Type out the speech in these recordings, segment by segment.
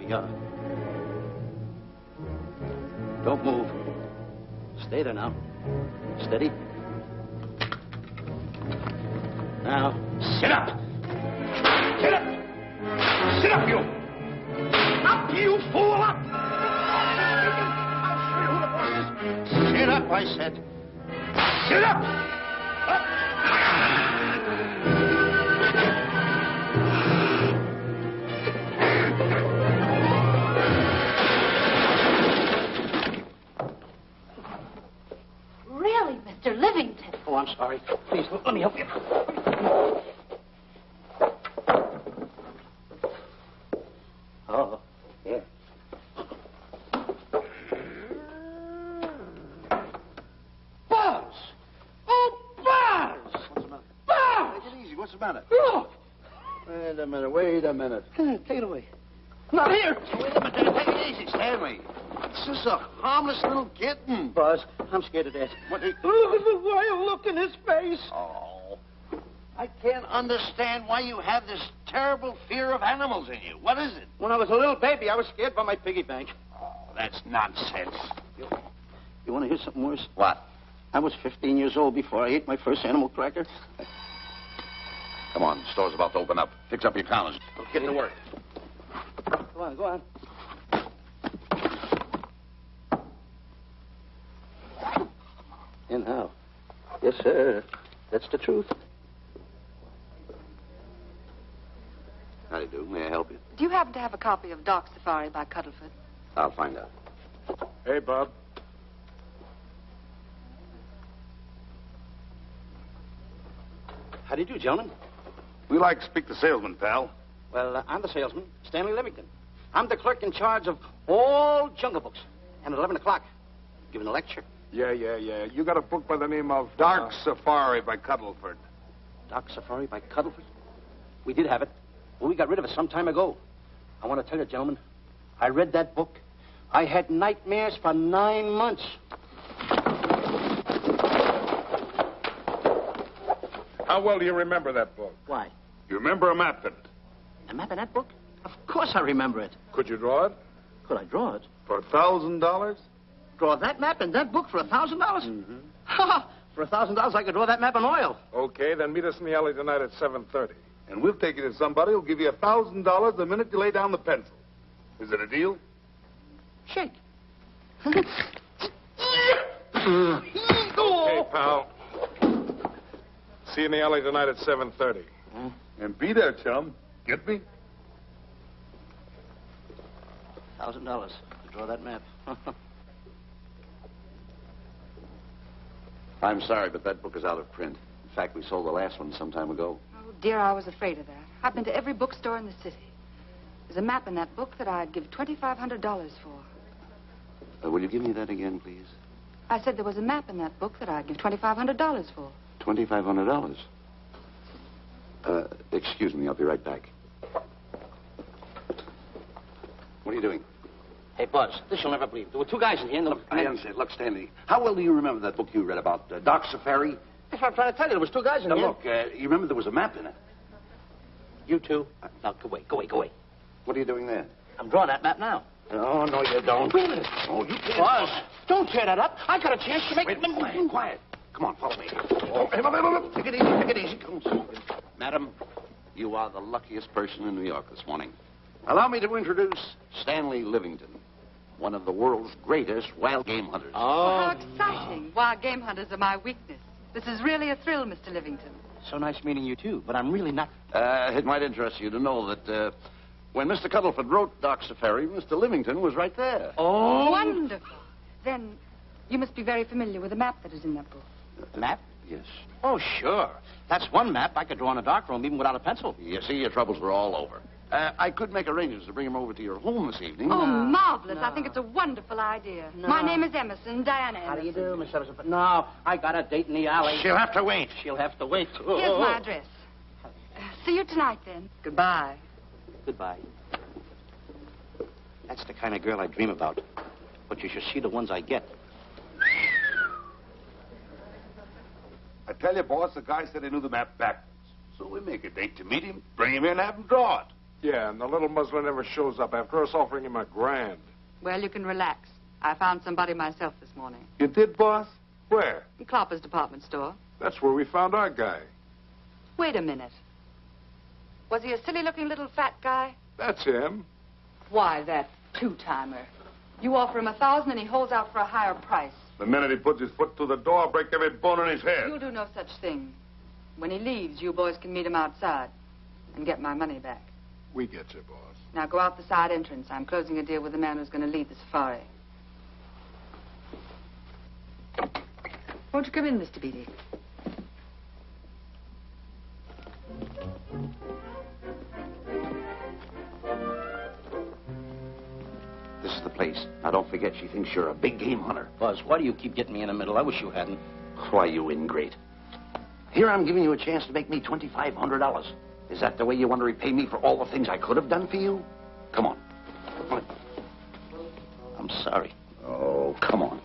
you are. Don't move. Stay there now. Steady. Now, sit up. Sit up. Sit up, you. Up, you fool, up. I'll show you who the boss is. Sit up, I said. Sit up. Up. Really, Mr. Livingston? Oh, I'm sorry. Please, let me help you. Oh, yeah. Buzz! Oh, Buzz! What's the matter? Buzz! Take it easy. What's the matter? Look! Wait a minute. Take it away. Not here! Wait a minute. Take it easy, Stanley. It's just a harmless little kitten. Buzz, I'm scared to death. What? Look at the wild look in his face. Oh. I can't understand why you have this terrible fear of animals in you. What is it? When I was a little baby, I was scared by my piggy bank. Oh, that's nonsense. You want to hear something worse? What? I was 15 years old before I ate my first animal cracker. Come on, the store's about to open up. Fix up your counters. Get to work. Go on. And how? Yes, sir. That's the truth. How do you do? May I help you? Do you happen to have a copy of Dark Safari by Cuddlefoot? I'll find out. Hey, Bob. How do you do, gentlemen? We like to speak to salesman, pal. Well, I'm the salesman, Stanley Livingston. I'm the clerk in charge of all Jungle Books. And at 11 o'clock, giving a lecture. Yeah. You got a book by the name of Dark Safari by Cuddlefoot. Dark Safari by Cuddlefoot? We did have it. Well, we got rid of it some time ago. I want to tell you, gentlemen, I read that book. I had nightmares for 9 months. How well do you remember that book? Why? You remember a map in it? A map in that book? Of course I remember it. Could you draw it? Could I draw it? For $1,000? Draw that map in that book for $1,000? Mm-hmm. Ha! For $1,000, I could draw that map in oil. Okay, then meet us in the alley tonight at 7:30. And we'll take you to somebody who'll give you $1,000 the minute you lay down the pencil. Is it a deal? Shake. Okay, pal. See you in the alley tonight at 7:30. And be there, chum. Get me? $1,000 to draw that map. I'm sorry, but that book is out of print. In fact, we sold the last one some time ago. Oh, dear, I was afraid of that. I've been to every bookstore in the city. There's a map in that book that I'd give $2,500 for. Will you give me that again, please? I said there was a map in that book that I'd give $2,500 for. $2,500. Excuse me, I'll be right back. What are you doing? Hey, Buzz, this you'll never believe. There were two guys in here. And I understand. Look, Stanley, how well do you remember that book you read about, Dark Safari? That's what I'm trying to tell you. There was two guys in Now, here. look, you remember there was a map in it. You two. Now, go away. What are you doing there? I'm drawing that map now. Oh, no, you don't. Wait a minute. Oh, you can't. Buzz, don't tear that up. I got a chance to make... Wait, quiet. Come on, follow me. Oh, hey, take it easy. Come on. Madam, you are the luckiest person in New York this morning. Allow me to introduce Stanley Livingston, one of the world's greatest wild game hunters. Oh, how exciting. Wild game hunters are my weakness. This is really a thrill, Mr. Livingston. So nice meeting you, too. But I'm really not... It might interest you to know that when Mr. Cuddlefoot wrote Dark Safari, Mr. Livingston was right there. Oh! Wonderful. Then you must be very familiar with the map that is in that book. The map? Yes. Oh, sure. That's one map I could draw in a darkroom even without a pencil. You see, your troubles were all over. I could make arrangements to bring him over to your home this evening. Oh, marvelous. I think it's a wonderful idea. No. My name is Emerson, Diana Emerson. How do you do, Miss Emerson? But no, I got a date in the alley. She'll have to wait. She'll have to wait. Here's my address. See you tonight, then. Goodbye. Goodbye. That's the kind of girl I dream about. But you should see the ones I get. I tell you, boss, the guy said he knew the map backwards. So we make a date to meet him, bring him in, have him draw it. Yeah, and the little muzzler never shows up after us offering him $1,000. Well, you can relax. I found somebody myself this morning. You did, boss? Where? In Clopper's department store. That's where we found our guy. Wait a minute. Was he a silly-looking little fat guy? That's him. Why, that two-timer. You offer him $1,000 and he holds out for a higher price. The minute he puts his foot through the door, I'll break every bone in his head. You'll do no such thing. When he leaves, you boys can meet him outside and get my money back. We get you, boss. Now go out the side entrance. I'm closing a deal with the man who's going to lead the safari. Won't you come in, Mr. Beatty? This is the place. Now, don't forget, she thinks you're a big game hunter. Buzz, why do you keep getting me in the middle? I wish you hadn't. Why, you ingrate. Here I'm giving you a chance to make me $2,500. Is that the way you want to repay me for all the things I could have done for you? Come on. I'm sorry. Oh, come on.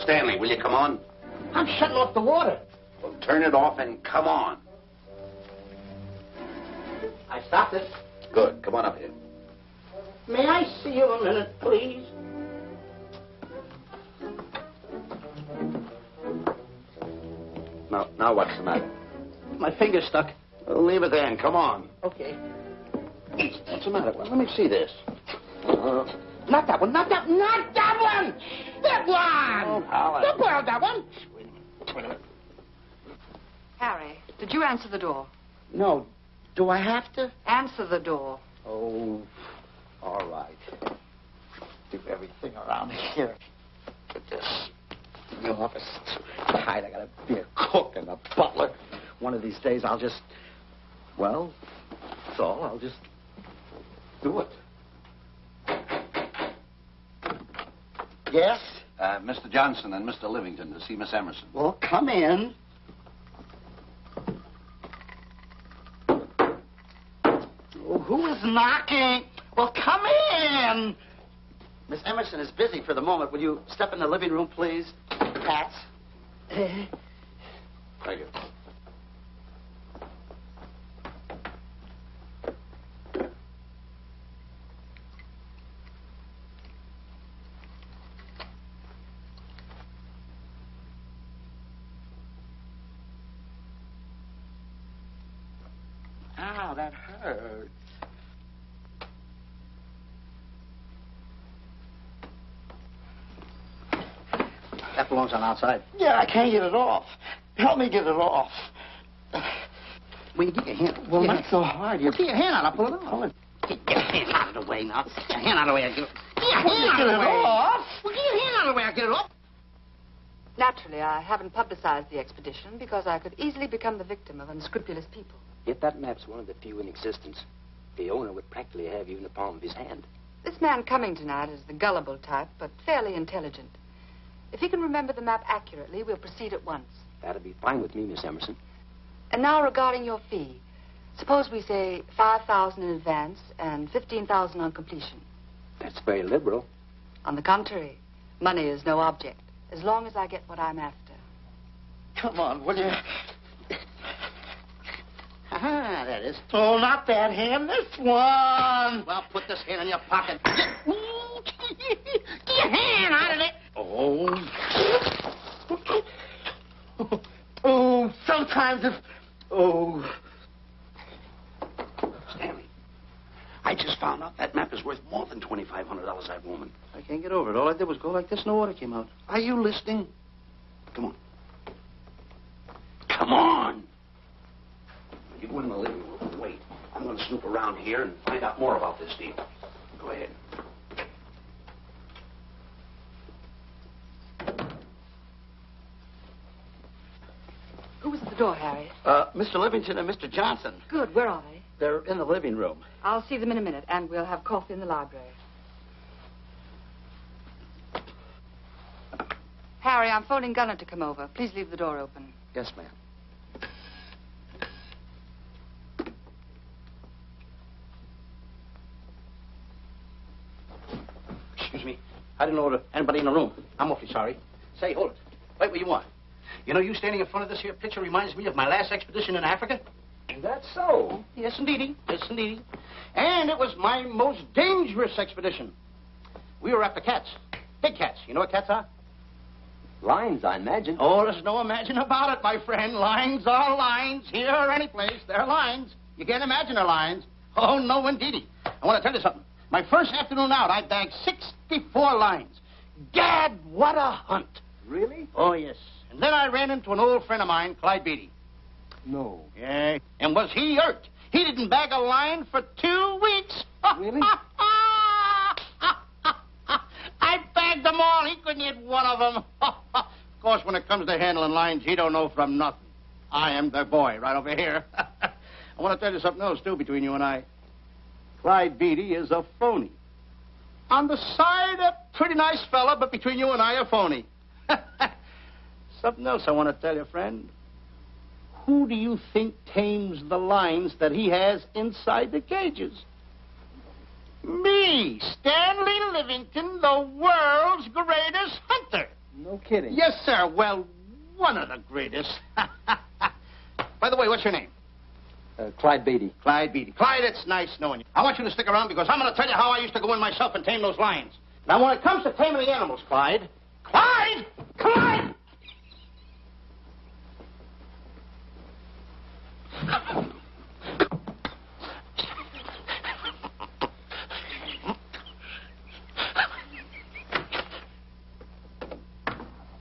Stanley, will you come on? I'm shutting off the water. Well, turn it off and come on. I stopped it. Good. Come on up here. May I see you a minute, please? Now what's the matter? My finger's stuck. Well, leave it there and come on. Okay. What's the matter? Well, let me see this. Not that one, not that one! That one! Oh, Howard. Don't borrow that one! Wait a minute. Harry, did you answer the door? No. Do I have to? Answer the door. Oh, all right. Do everything around here. Get this. The office is tight. I gotta be a cook and a butler. One of these days I'll just... Well, that's all. I'll just do it. Yes? Mr. Johnson and Mr. Livingston to see Miss Emerson. Well, come in. Oh, who is knocking? Well, come in. Miss Emerson is busy for the moment. Will you step in the living room, please? Hats. Thank you. Ow, that hurts. That belongs on outside. Yeah, I can't get it off. Help me get it off. Will you get your hand? Well, not so hard. Well, get your hand out. I'll pull it off. Get your hand out of the way now. Get your hand out of the way. I'll get it. Get your hand out of the way. Off. Well, get your hand out of the way. I'll get it off. Naturally, I haven't publicized the expedition because I could easily become the victim of unscrupulous people. Yet that map's one of the few in existence. The owner would practically have you in the palm of his hand. This man coming tonight is the gullible type, but fairly intelligent. If he can remember the map accurately, we'll proceed at once. That'd be fine with me, Miss Emerson. And now regarding your fee. Suppose we say $5,000 in advance and $15,000 on completion. That's very liberal. On the contrary, money is no object, as long as I get what I'm after. Come on, will you? Ah, that is. Oh, not that hand. This one. Well, put this hand in your pocket. Get your hand out of it. Oh. Oh, sometimes if... Oh. Stanley, I just found out that map is worth more than $2,500, that woman. I can't get over it. All I did was go like this and the water came out. Are you listening? Come on. Come on! You go in the living room and wait. I'm going to snoop around here and find out more about this deal. Go ahead. Who was at the door, Harry? Mr. Livingston and Mr. Johnson. Good. Where are they? They're in the living room. I'll see them in a minute, and we'll have coffee in the library. Harry, I'm phoning Gunner to come over. Please leave the door open. Yes, ma'am. Excuse me. I didn't know anybody in the room. I'm awfully sorry. Say, hold it. Wait where you are. You know, you standing in front of this here picture reminds me of my last expedition in Africa. That's so. Yes, indeedy. Yes, indeedy. And it was my most dangerous expedition. We were after cats. Big cats. You know what cats are? Lions, I imagine. Oh, there's no imagine about it, my friend. Lions are lions. Here or any place, they're lions. You can't imagine they're lions. Oh, no, indeedy. I want to tell you something. My first afternoon out, I bagged 64 lions. Gad, what a hunt. Really? Oh, yes. And then I ran into an old friend of mine, Clyde Beatty. No. Yeah. And was he hurt? He didn't bag a lion for 2 weeks. Really? I bagged them all. He couldn't hit one of them. Of course, when it comes to handling lions, he don't know from nothing. I am the boy right over here. I want to tell you something else, too, between you and I. Clyde Beatty is a phony. On the side, a pretty nice fella, but between you and I, a phony. Something else I want to tell you, friend. Who do you think tames the lions that he has inside the cages? Me, Stanley Livingston, the world's greatest hunter. No kidding. Yes, sir. Well, one of the greatest. By the way, what's your name? Clyde Beatty. Clyde Beatty. Clyde, it's nice knowing you. I want you to stick around because I'm going to tell you how I used to go in myself and tame those lions. Now, when it comes to taming the animals, Clyde... Clyde! Clyde!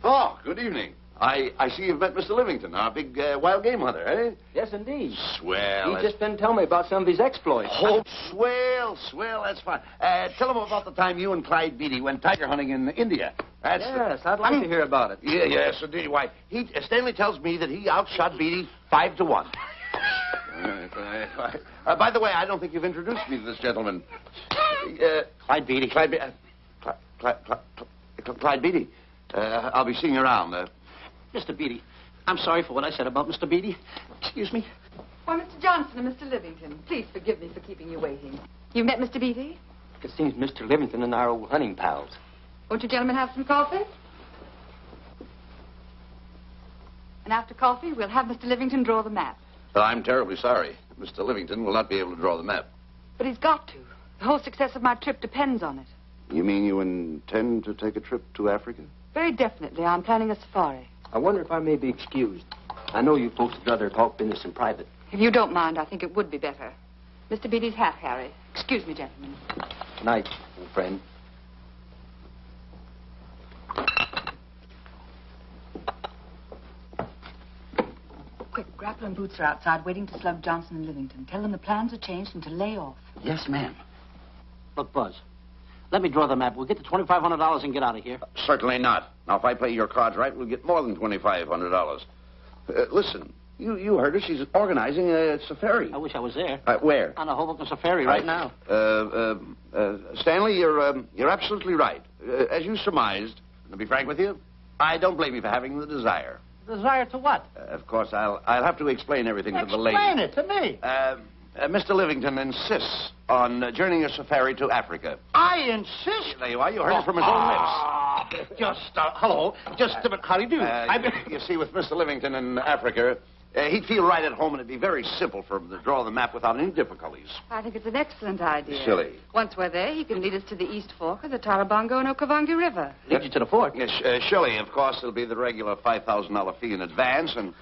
Oh, good evening. I see you've met Mr. Livingston, our big wild game hunter, eh? Yes, indeed. Swell. He's just been telling me about some of his exploits. Oh, swell, that's fine. Tell him about the time you and Clyde Beatty went tiger hunting in India. Yes, I'd like to hear about it. Yeah, yes, indeed. Why, Stanley tells me that he outshot Beatty 5-1. By the way, I don't think you've introduced me to this gentleman. Clyde Beatty. Clyde Beatty. I'll be seeing you around. Mr. Beatty, I'm sorry for what I said about Mr. Beatty. Excuse me. Why, Mr. Johnson and Mr. Livingston, please forgive me for keeping you waiting. You've met Mr. Beatty? It seems Mr. Livingston and I are old hunting pals. Won't you gentlemen have some coffee? And after coffee, we'll have Mr. Livingston draw the map. I'm terribly sorry. Mr. Livingston will not be able to draw the map. But he's got to. The whole success of my trip depends on it. You mean you intend to take a trip to Africa? Very definitely. I'm planning a safari. I wonder if I may be excused. I know you folks would rather talk business in private. If you don't mind, I think it would be better. Mr. Beatty's hat, Harry. Excuse me, gentlemen. Good night, old friend. Quick, grapple and boots are outside waiting to slug Johnson and Livingston. Tell them the plans are changed and to lay off. Yes, ma'am. Look, Buzz, let me draw the map. We'll get the $2,500 and get out of here. Certainly not. Now, if I play your cards right, we'll get more than $2,500. Listen, you heard her. She's organizing a safari. I wish I was there. Where? On a Hoboken safari right now. Stanley, you're absolutely right. As you surmised, to be frank with you, I don't blame you for having the desire. Desire to what? Of course, I'll have to explain everything to the lady. Explain it to me. Mr. Livingston insists on journeying a safari to Africa. I insist. There you are. You heard it from his own lips. Hello. Just a minute. How do you do? You see, with Mr. Livingston in Africa, he'd feel right at home, and it'd be very simple for him to draw the map without any difficulties. I think it's an excellent idea. Silly. Once we're there, he can lead us to the East Fork of the Tarabongo and Okavango River. Lead you to the fort. Yes, surely, of course, it'll be the regular $5,000 fee in advance and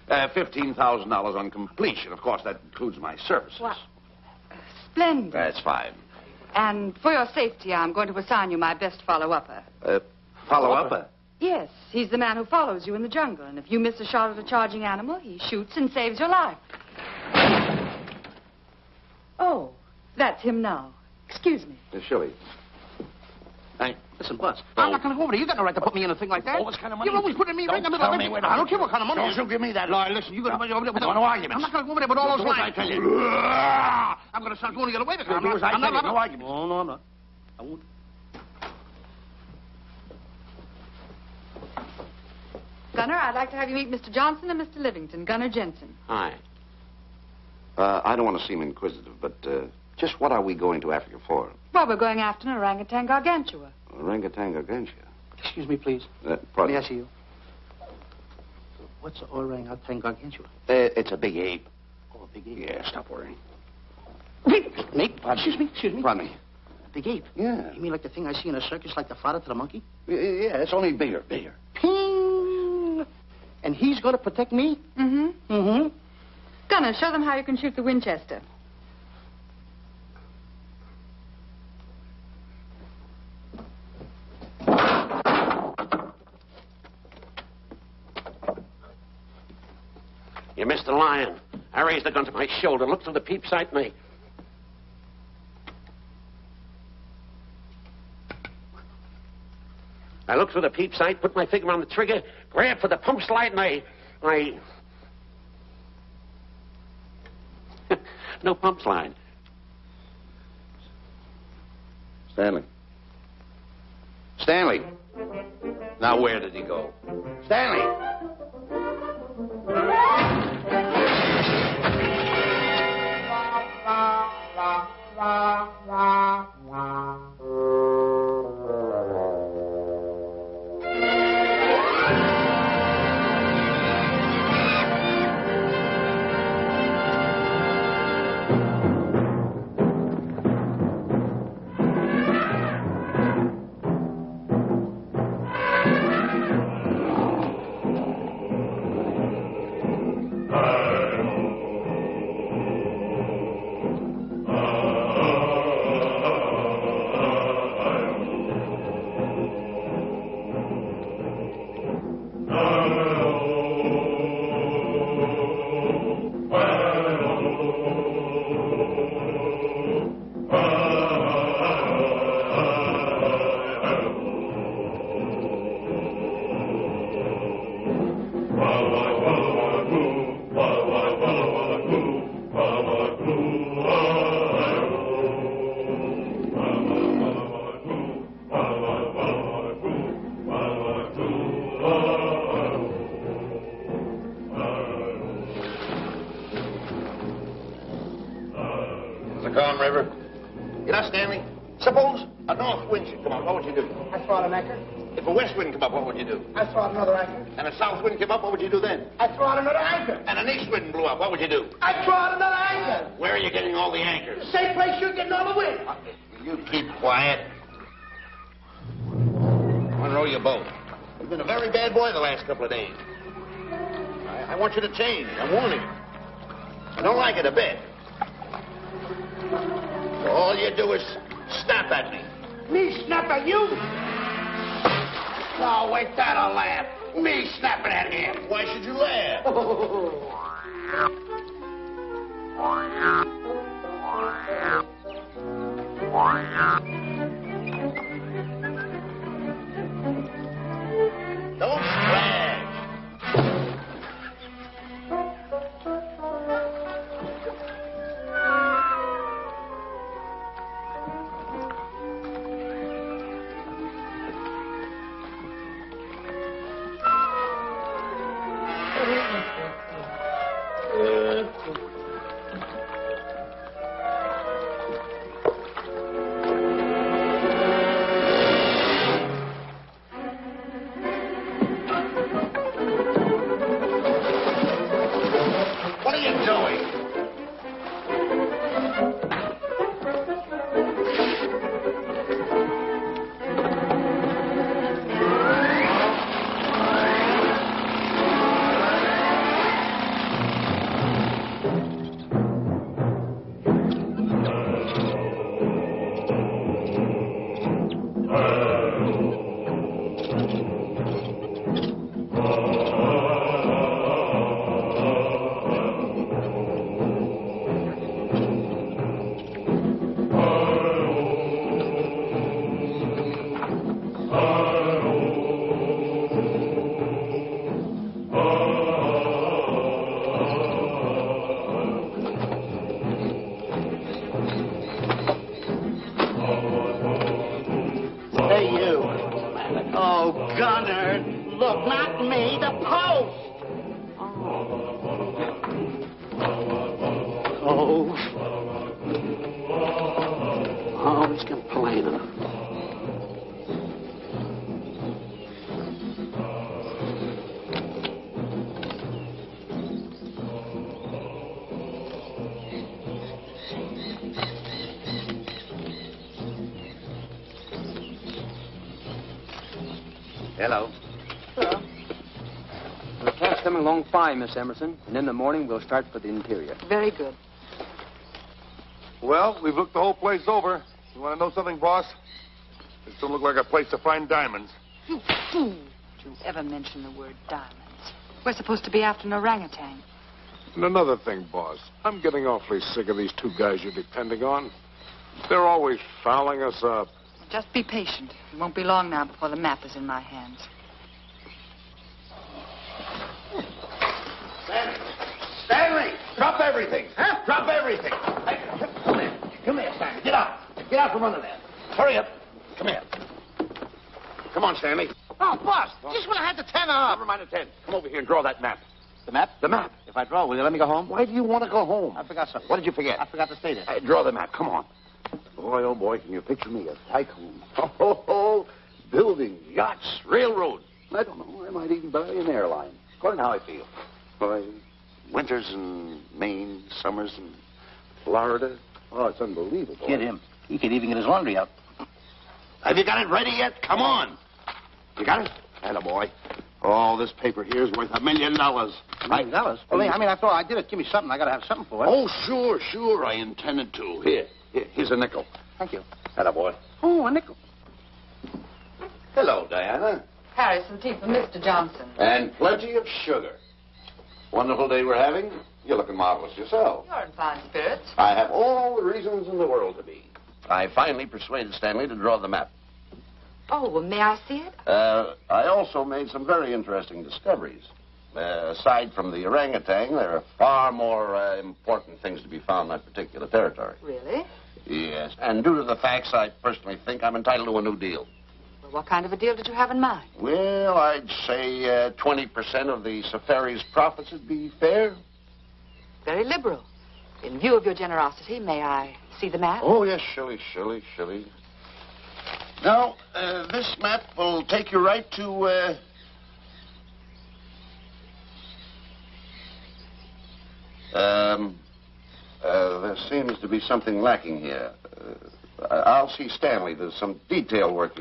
$15,000 on completion. Of course, that includes my services. What? Splendid. That's fine. And for your safety, I'm going to assign you my best follow-upper. Follow-up? Yes, he's the man who follows you in the jungle. And if you miss a shot at a charging animal, he shoots and saves your life. Oh, that's him now. Excuse me. Surely. Listen, Buzz, I'm not going to go over there. You got no right to put me in a thing like that. Oh, what kind of money? You're always putting me right in the middle of it. I don't care what kind of money. Don't you give me that. No, listen, you got to put me over there with no arguments. I'm not going to go over there with all those lines. I tell you. I'm going to start going the other way. I'm not. No arguments. No, I'm not. I won't. Gunner, I'd like to have you meet Mr. Johnson and Mr. Livingston, Gunner Jensen. Hi. I don't want to seem inquisitive, but Just what are we going to Africa for? Well, we're going after an orangutan gargantua. Orangutan gargantua. Excuse me, please. Pardon? May I see you? What's an orangutan gargantua? It's a big ape. Oh, a big ape. Yeah, stop worrying. Nate, excuse me. Pardon me. Big ape? Yeah. You mean like the thing I see in a circus, like the father to the monkey? Yeah, it's only bigger. Ping! And he's going to protect me? Mm-hmm. Mm-hmm. Gunner, show them how you can shoot the Winchester. You missed the lion. I raised the gun to my shoulder, looked through the peep sight, and I looked through the peep sight, put my finger on the trigger, grabbed for the pump slide, and I... No pump slide. Stanley. Stanley. Now, where did he go? Stanley! River. You know, Stanley, suppose a north wind should come up. What would you do? I throw out an anchor. If a west wind come up, what would you do? I throw out another anchor. And a south wind came up, what would you do then? I throw out another anchor. And an east wind blew up, what would you do? I throw out another anchor. Where are you getting all the anchors? The same place you're getting all the wind. You keep quiet. Unroll your boat. You've been a very bad boy the last couple of days. I want you to change. I'm warning you. I don't like it a bit. So all you do is snap at me. Me snap at you? Oh, wait, that'll laugh. Me snapping at him. Why should you laugh? Don't splash. What are you doing? Hey, you. Oh, Gunner. Look, not me, the post. Oh. seen enough. Hello. Hello. The cat's coming along fine, Miss Emerson. And in the morning, we'll start for the interior. Very good. Well, we've looked the whole place over. You want to know something, boss? This don't look like a place to find diamonds. You fool. Did you ever mention the word diamonds? We're supposed to be after an orangutan. And another thing, boss. I'm getting awfully sick of these two guys you're depending on. They're always fouling us up. Just be patient. It won't be long now before the map is in my hands. Stanley, drop everything. Huh? Drop everything. Hey, come here. Come here, Stanley. Get out. Get out from under there. Hurry up. Come here. Come on, Stanley. Oh, boss, just when I had the 10 up. Never mind the 10. Come over here and draw that map. The map? The map. If I draw, will you let me go home? Why do you want to go home? I forgot something. What did you forget? I forgot to state it. Hey, draw the map. Come on. Boy, oh, boy, can you picture me? A tycoon. Oh, buildings, yachts, railroads. I don't know. I might even buy an airline. According to how I feel. Boy, winters in Maine, summers in Florida. Oh, it's unbelievable. Kid him. He could even get his laundry out. Have you got it ready yet? Come on. You got it? Attaboy. Oh, this paper here is worth $1 million. $1 million? Well, I mean, after all, I did it. Give me something. I got to have something for it. Oh, sure. I intended to. Here's a nickel. Thank you. Attaboy. Oh, a nickel. Hello, Diana. Harry, some tea for Mr. Johnson. And plenty of sugar. Wonderful day we're having. You're looking marvelous yourself. You're in fine spirits. I have all the reasons in the world to be. I finally persuaded Stanley to draw the map. Oh, well, may I see it? I also made some very interesting discoveries. Aside from the orangutan, there are far more important things to be found in that particular territory. Really? Yes. And due to the facts, I personally think I'm entitled to a new deal. Well, what kind of a deal did you have in mind? Well, I'd say 20% of the safari's profits would be fair. Very liberal. In view of your generosity, may I see the map? Oh, yes, Shilly. Now, this map will take you right to, there seems to be something lacking here. I'll see Stanley. There's some detail work.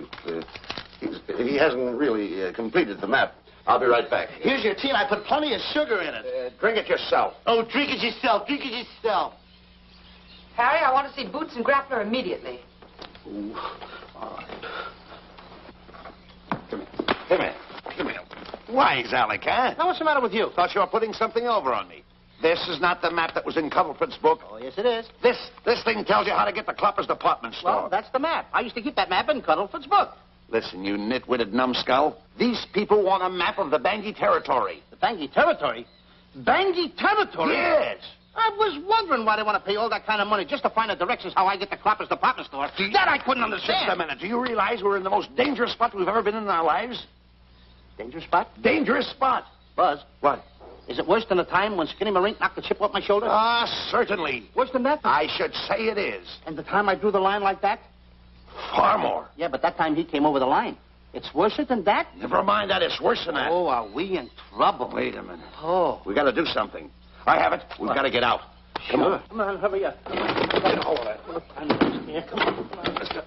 He hasn't really completed the map. I'll be right back. Here's your tea, and I put plenty of sugar in it. Drink it yourself. Oh, drink it yourself. Harry, I want to see Boots and Grappler immediately. Ooh. All right. Come here. Wise, Alec, huh? Now, what's the matter with you? Thought you were putting something over on me. This is not the map that was in Cuddlefoot's book. Oh, yes, it is. This thing tells you how to get to Clopper's department store. Well, that's the map. I used to keep that map in Cuddlefoot's book. Listen, you nitwitted numbskull. These people want a map of the Bangui territory. The Bangui territory? Bangui territory? Yes. I was wondering why they want to pay all that kind of money just to find the directions how I get to Clopper's department store. That I couldn't understand. Just a minute. Do you realize we're in the most dangerous spot we've ever been in our lives? Dangerous spot? Dangerous spot. Buzz. What? Is it worse than the time when Skinny Marink knocked the chip off my shoulder? Certainly. Worse than that? I should say it is. And the time I drew the line like that? Far more. Yeah, but that time he came over the line. It's worse than that? Never mind that. It's worse than that. Oh, are we in trouble? Wait a minute. Oh. We got to do something. I have it. We've got to get out. Come on. Come on, hurry up. Get a hold of that. Here, come on. Let's go.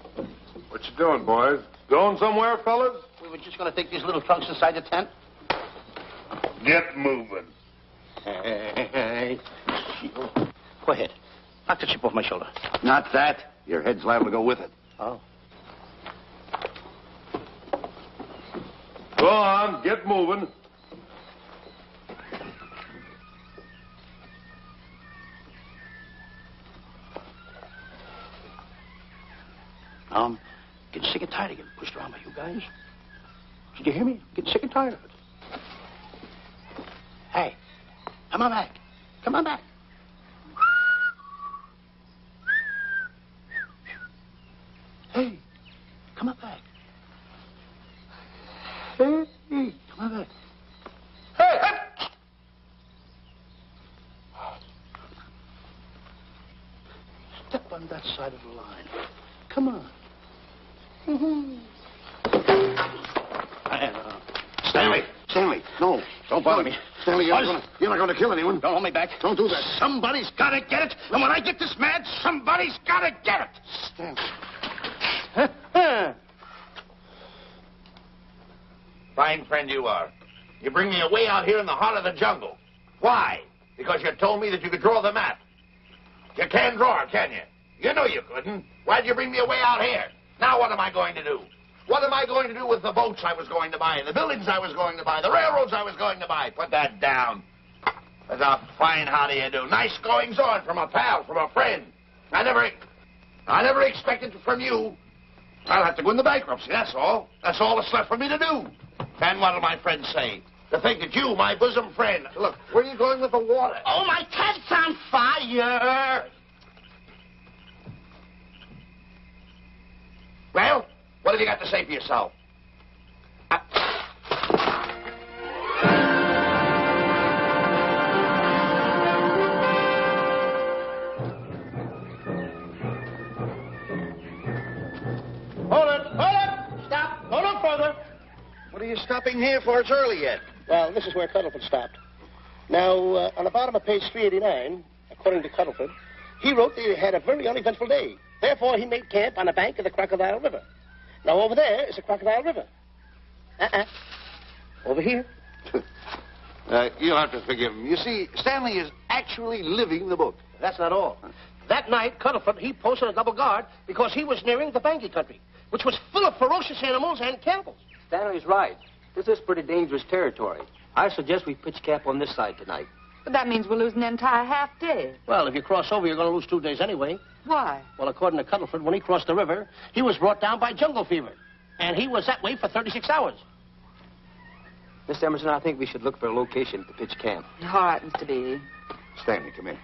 What you doing, boys? Going somewhere, fellas? We were just going to take these little trunks inside the tent. Get moving. Hey. Go ahead. Knock the chip off my shoulder. Not that. Your head's liable to go with it. Oh. Go on, get moving. I'm getting sick and tired of getting pushed around by you guys. Did you hear me? Getting sick and tired of it. Hey, come on back. Come on back. Hey, come on back. Hey, come on back. Hey, hey! Step on that side of the line. Come on. Stanley, no. Don't bother me. Stanley, you're not going to kill anyone. Don't hold me back. Don't do that. Somebody's got to get it. And when I get this mad, somebody's got to get it. Stanley. Fine friend you are. You bring me away out here in the heart of the jungle. Why? Because you told me that you could draw the map. You can't draw, can you? You know you couldn't. Why'd you bring me away out here? Now what am I going to do? What am I going to do with the boats I was going to buy, the buildings I was going to buy, the railroads I was going to buy? Put that down. That's a fine how do you do. Nice goings on from a pal, from a friend. I never expected from you. I'll have to go into bankruptcy, that's all. That's all that's left for me to do. And what'll my friends say? To think that you, my bosom friend... Look, where are you going with the water? Oh, my cat's on fire. Well, what have you got to say for yourself? Hold it. Stop. Go no further. What are you stopping here for? It's early yet. Well, this is where Cuddleford stopped. Now, on the bottom of page 389, according to Cuddleford, he wrote that he had a very uneventful day. Therefore, he made camp on the bank of the Crocodile River. Now, over there is the Crocodile River. Over here. You'll have to forgive him. You see, Stanley is actually living the book. That's not all. That night, Cuddleford, he posted a double guard because he was nearing the Banky country, which was full of ferocious animals and cannibals. Stanley's right. This is pretty dangerous territory. I suggest we pitch camp on this side tonight. But that means we're losing an entire half day. Well, if you cross over, you're going to lose 2 days anyway. Why? Well, according to Cuddleford, when he crossed the river, he was brought down by jungle fever. And he was that way for 36 hours. Miss Emerson, I think we should look for a location to pitch camp. All right, Mr. B. Stanley, come here.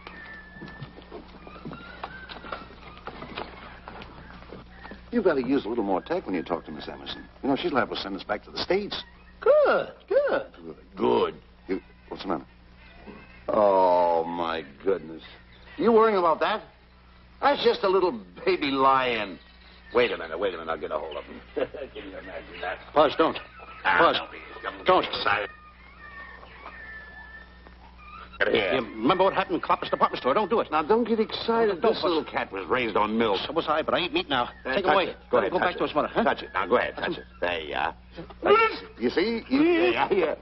You've got to use a little more tact when you talk to Miss Emerson. You know, she's liable to send us back to the States. Good. Good. What's the matter? Oh, my goodness. You worrying about that? That's just a little baby lion. Wait a minute. I'll get a hold of him. Can you imagine that? Buzz, don't. Buzz, don't. Excited. Get here. You remember what happened in Copper's department store? Don't do it. Now, don't get excited. Don't, This little cat was raised on milk. So was I, but I eat meat now. Take it touch away. it. Go ahead, Go touch back to his mother, huh? Touch it. Now, go ahead. Touch it. There you are. You see? Yeah. There you are.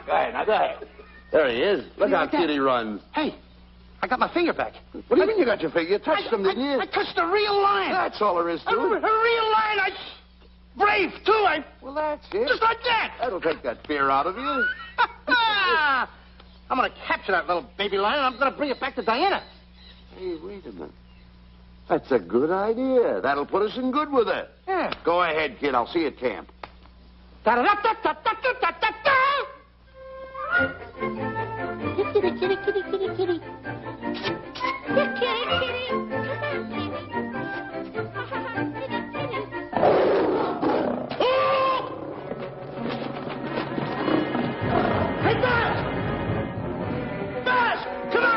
Go ahead. Now, go ahead. There he is. Look how cute he runs. Hey, I got my finger back. What do you mean you got your finger? You touched him, didn't you? I touched a real lion. That's all there is to A it. real lion. Brave, too. Well, that's it. Just like that. That'll take that fear out of you. I'm going to capture that little baby lion, and I'm going to bring it back to Diana. Hey, wait a minute. That's a good idea. That'll put us in good with her. Yeah. Go ahead, kid. I'll see you at camp. Da-da-da-da-da-da-da-da-da. Kitty, kitty, kitty, kitty, kitty. Yeah, kitty, kitty. Hey, Buzz! Buzz! Come on!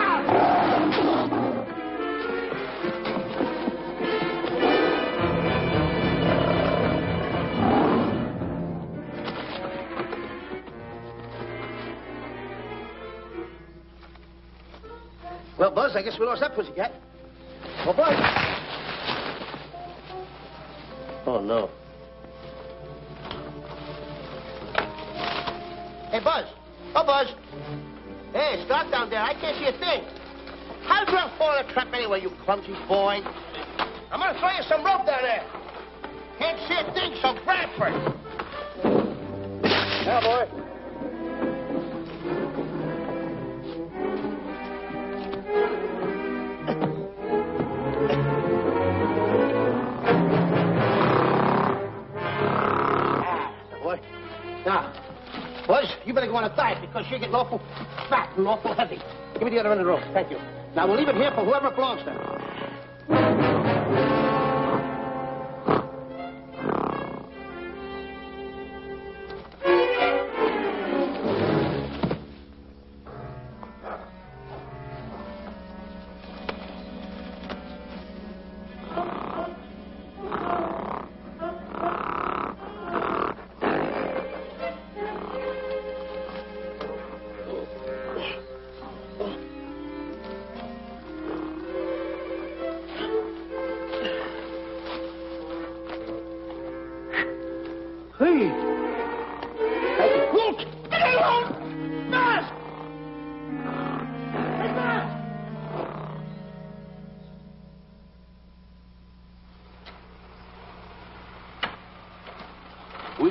Well, Buzz, I guess we lost that pussycat. Well, Buzz. Oh, no. Hey, Buzz. Oh, Buzz. Hey, stop down there. I can't see a thing. How'd you fall in a trap anyway, you clumsy boy? I'm going to throw you some rope down there. Can't see a thing, so grab for it. Now, boy. Now, Buzz, you better go on a diet because you're getting awful fat and awful heavy. Give me the other end of the rope. Thank you. Now, we'll leave it here for whoever it belongs to.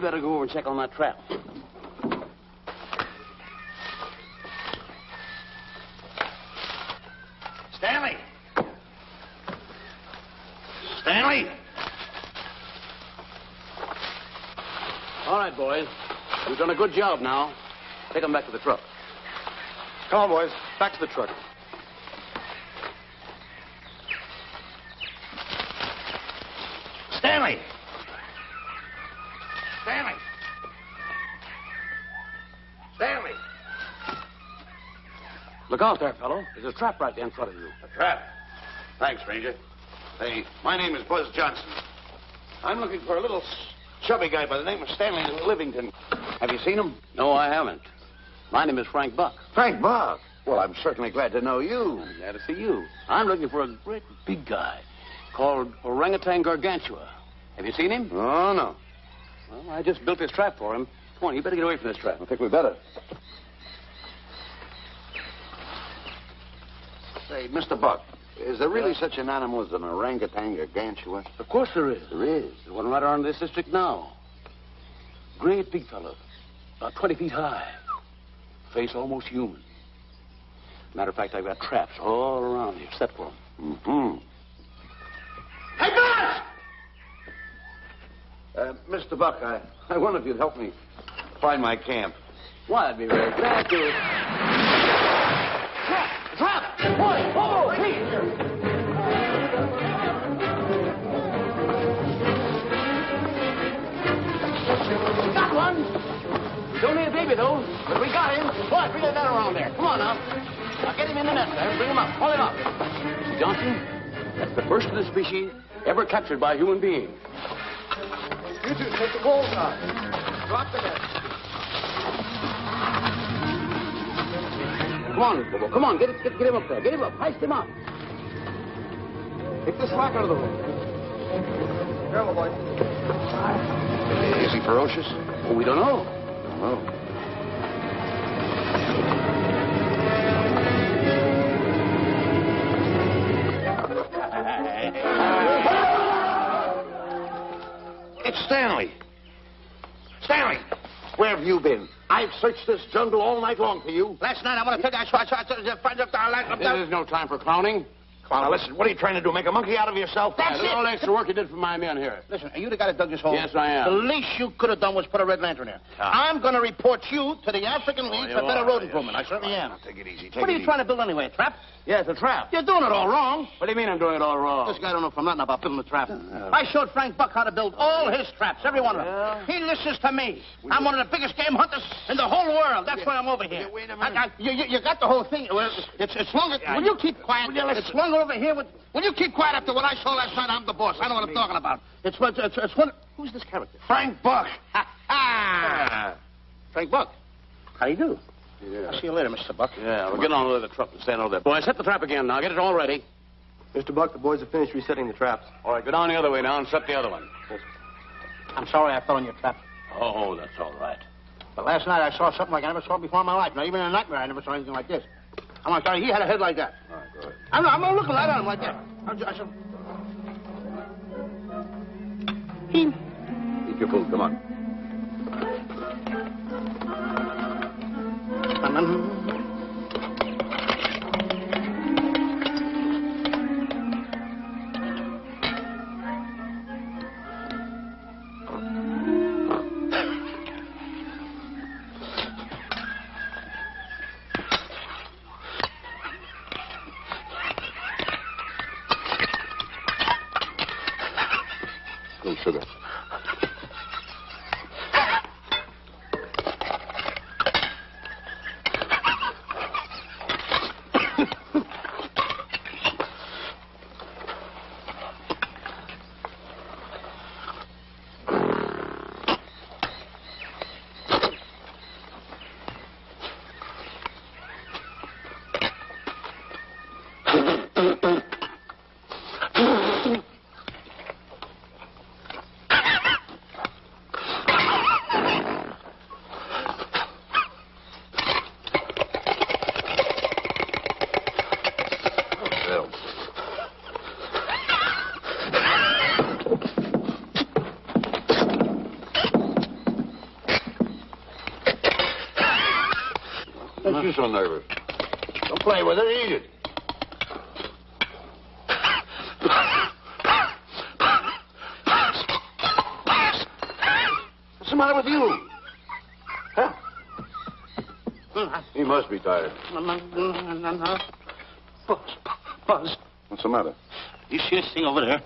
better go over and check on that trap. Stanley! Stanley! All right, boys. You've done a good job now. Take them back to the truck. Come on, boys. Back to the truck. Stanley! Stanley! Stanley! Look out there, fellow. There's a trap right there in front of you. A trap? Thanks, Ranger. Hey, my name is Buzz Johnson. I'm looking for a little chubby guy by the name of Stanley Livingston. Have you seen him? No, I haven't. My name is Frank Buck. Frank Buck? Well, I'm certainly glad to know you. I'm glad to see you. I'm looking for a great big guy called Orangutan Gargantua. Have you seen him? Oh, no. Well, I just built this trap for him. Come on, you better get away from this trap. I think we better. Say, Mr. Buck, is there really such an animal as an orangutan gargantua? Of course there is. There is. There's one right around this district now. Great big fellow. About 20 feet high. Face almost human. Matter of fact, I've got traps all around here set for him. Mm-hmm. Hey, Buzz! Mr. Buck, I wonder if you'd help me find my camp. Why, I'd be very glad to. Trap! Trap! Boy! Whoa! Please! Got one! Don't need a baby, though. But we got him. Boy, bring that around there. Come on, now. Now, get him in the net there. Bring him up. Hold him up. Mr. Johnson, that's the first of the species ever captured by a human being. You two, take the poles out. Drop the net. Come on, Bobo. Come on. Get him up there. Get him up. Heist him up. Take the slack out of the rope. Careful, boy. Is he ferocious? Well, we don't know. Oh. It's Stanley. Stanley, where have you been? I've searched this jungle all night long for you. Last night, I want to tell you, I saw friends up there. There's no time for clowning. Now, listen, what are you trying to do? Make a monkey out of yourself? That's it. All the extra work you did for my men here. Listen, are you the guy that dug this hole? Yes, I am. The least you could have done was put a red lantern there. I'm going to report you to the African League for better road improvement. I certainly am. Take it easy. What are you trying to build anyway, a trap? Yes, a trap. You're doing it all wrong. What do you mean I'm doing it all wrong? This guy don't know from nothing about building a trap. I showed Frank Buck how to build all his traps, every one of them. He listens to me. I'm one of the biggest game hunters in the whole world. That's why I'm over here. Wait a minute. You got the whole thing. It's longer. Will you keep quiet? It's longer over here. Will you keep quiet after what I saw last night? I'm the boss. I know what I'm talking about. It's one. Who's this character? Frank Buck. Frank Buck. How do you do? Yeah. I'll see you later, Mr. Buck. Yeah, we'll get on with the truck and stand over there. Boys, set the trap again now. Get it all ready. Mr. Buck, the boys have finished resetting the traps. All right, go down the other way now and set the other one. I'm sorry I fell in your trap. Oh, that's all right. But last night I saw something like I never saw before in my life. Not even in a nightmare I never saw anything like this. I'm sorry, he had a head like that. All right, go ahead. I'm not looking right at him like that. Eat your food. Come on. No sugar. Don't you so nervous. Don't play with it. Eat it. What's the matter with you? Huh? He must be tired. Buzz. What's the matter? You see this thing over there?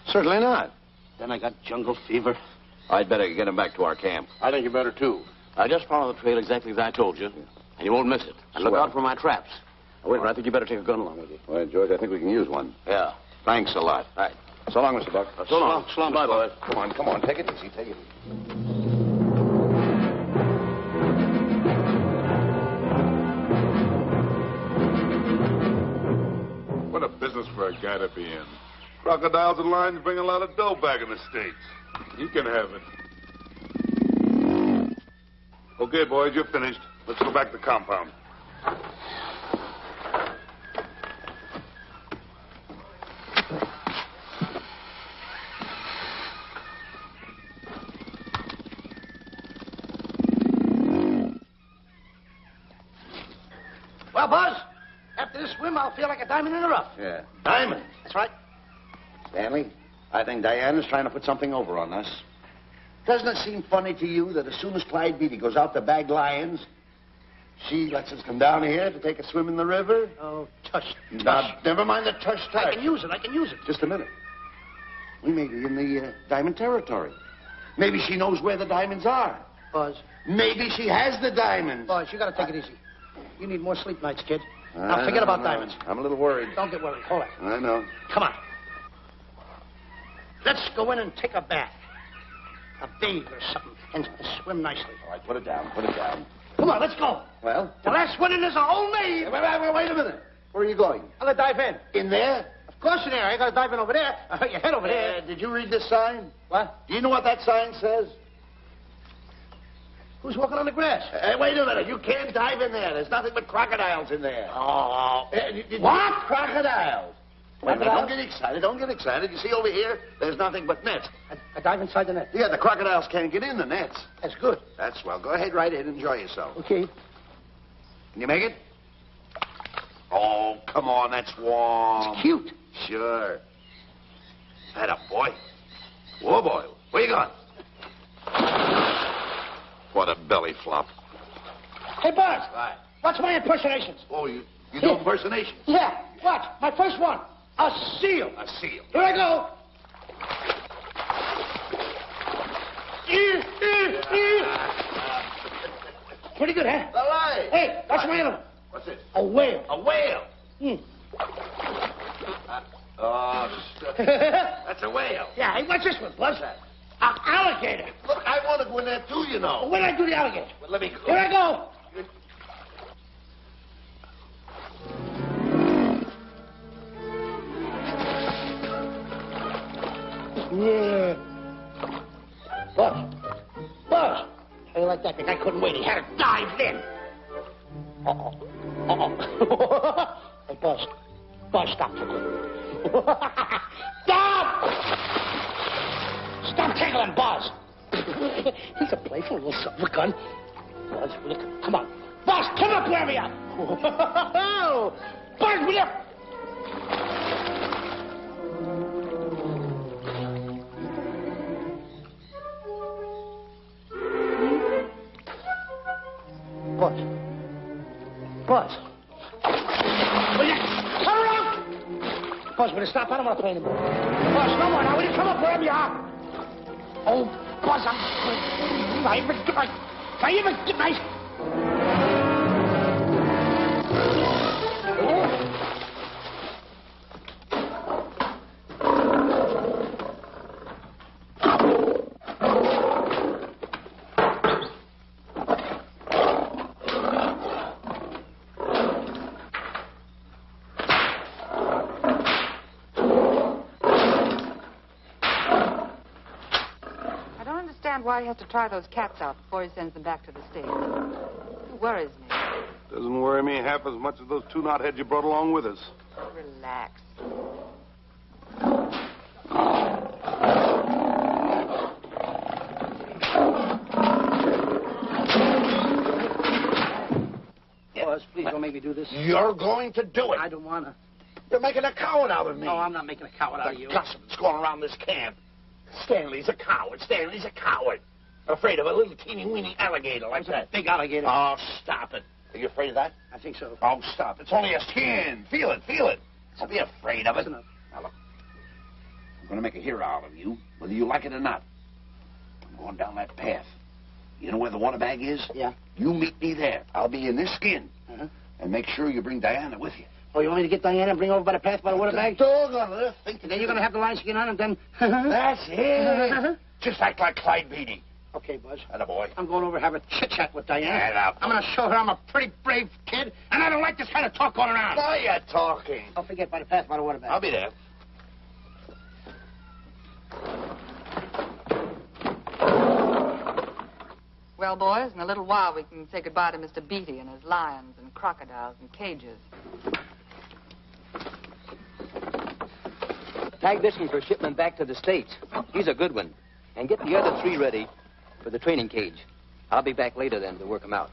Certainly not. Then I got jungle fever. I'd better get him back to our camp. I think you better, too. Just follow the trail exactly as I told you, and you won't miss it. And look Swell. out for my traps. Now, wait a minute, I think you better take a gun along with you. Well, George, I think we can use one. Yeah. Thanks a lot. All right. So long, Mr. Buck. So long. So long, Bye, boys. Come on. Take it easy. Take it easy. What a business for a guy to be in. Crocodiles and lions bring a lot of dough back in the States. You can have it. Okay, boys, you're finished. Let's go back to the compound. Well, Buzz, after this swim, I'll feel like a diamond in the rough. Yeah. Diamond? That's right. Stanley, I think Diana's trying to put something over on us. Doesn't it seem funny to you that as soon as Clyde Beatty goes out to bag lions, she lets us come down here to take a swim in the river? Oh, tush. Now, never mind the tush. I can use it. Just a minute. We may be in the diamond territory. Maybe she knows where the diamonds are. Buzz. Maybe she has the diamonds. Buzz, you gotta take it easy. You need more sleep nights, kid. Now, forget about diamonds. I'm a little worried. Don't get worried. Hold it. I know. Come on. Let's go in and take a bath. A bathe or something. And swim nicely. All right, put it down. Come on, let's go. Well? The last one in is a whole maid. Wait a minute. Where are you going? I'm gonna dive in. In there? Of course in there. I gotta dive in over there. Your head over there. Did you read this sign? What? Do you know what that sign says? Who's walking on the grass? Wait a minute. You can't dive in there. There's nothing but crocodiles in there. Oh. What? Crocodiles. Wait a minute. Crocodiles? Don't get excited. You see over here? There's nothing but nets. I dive inside the net. Yeah, the crocodiles can't get in the nets. That's good. That's swell. Go ahead right in. Enjoy yourself. Okay. Can you make it? Oh, come on. That's warm. It's cute. Sure. That up, boy. Whoa, boy. Where you going? What a belly flop. Hey, Buzz. Right. Watch my impersonations. Oh, you do impersonations? Yeah. Watch. My first one. A seal. A seal. Here I go. Pretty good, huh? All right. Hey, watch my animal. What's it? A whale. A whale. Oh, that's a whale. Yeah, hey, watch this one, Buzz. An alligator. Look, I want to go in there too, you know. When I do the alligator? Well, let me go. Here I go. Yeah. Buzz. How you like that? The guy couldn't wait. He had to dive in. Hey, Buzz. Buzz, stop for good. Stop! Stop tickling Buzz. He's a playful little son of a gun. Buzz, look, come on. Buzz, come up, where we are. Buzz, will you? Buzz. Will you come around? Buzz, will you stop? I don't want to play anymore. Buzz, no more now. Will you come up wherever you are? Oh, Buzz, I even get my... Why he has to try those cats out before he sends them back to the States. It worries me. Doesn't worry me half as much as those two knotheads you brought along with us. Relax. make me do this. You're going to do it. I don't want to. You're making a coward out of me. No, I'm not making a coward out of you. The gossip that's going around this camp. Stanley's a coward. Stanley's a coward. Afraid of a little teeny-weeny alligator like that. Big alligator. Oh, stop it. Are you afraid of that? I think so. Oh, stop. It's only a skin. Feel it, feel it. Don't be afraid of it. Listen up. Now, look. I'm going to make a hero out of you, whether you like it or not. I'm going down that path. You know where the water bag is? Yeah. You meet me there. I'll be in this skin. Uh-huh. And make sure you bring Diana with you. Oh, you want me to get Diana and bring her over by the path by the water bag? Doggone it. Then you're going to have the lion skin on and then... That's it. Just act like Clyde Beatty. Okay, Buzz. Attaboy. I'm going over to have a chit-chat with Diana. Get up. I'm going to show her I'm a pretty brave kid, and I don't like this kind of talk going around. Now you're talking. Don't forget by the path by the water bag. I'll be there. Well, boys, in a little while we can say goodbye to Mr. Beatty and his lions and crocodiles and cages. Tag this one for shipment back to the States. He's a good one. And get the other 3 ready for the training cage. I'll be back later then to work them out.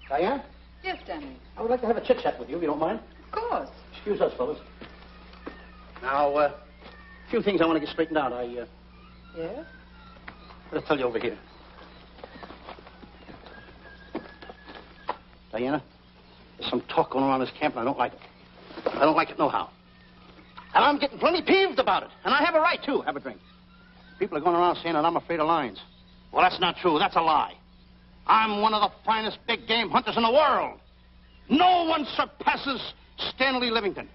Diana? Yes, Stanley. I would like to have a chit-chat with you, if you don't mind. Of course. Excuse us, fellas. Now, a few things I want to get straightened out. Yes? Let's tell you over here. Diana, there's some talk going around this camp, and I don't like it. I don't like it nohow. And I'm getting plenty peeved about it. And I have a right, too. Have a drink. People are going around saying that I'm afraid of lions. Well, that's not true. That's a lie. I'm one of the finest big game hunters in the world. No one surpasses Stanley Livingston.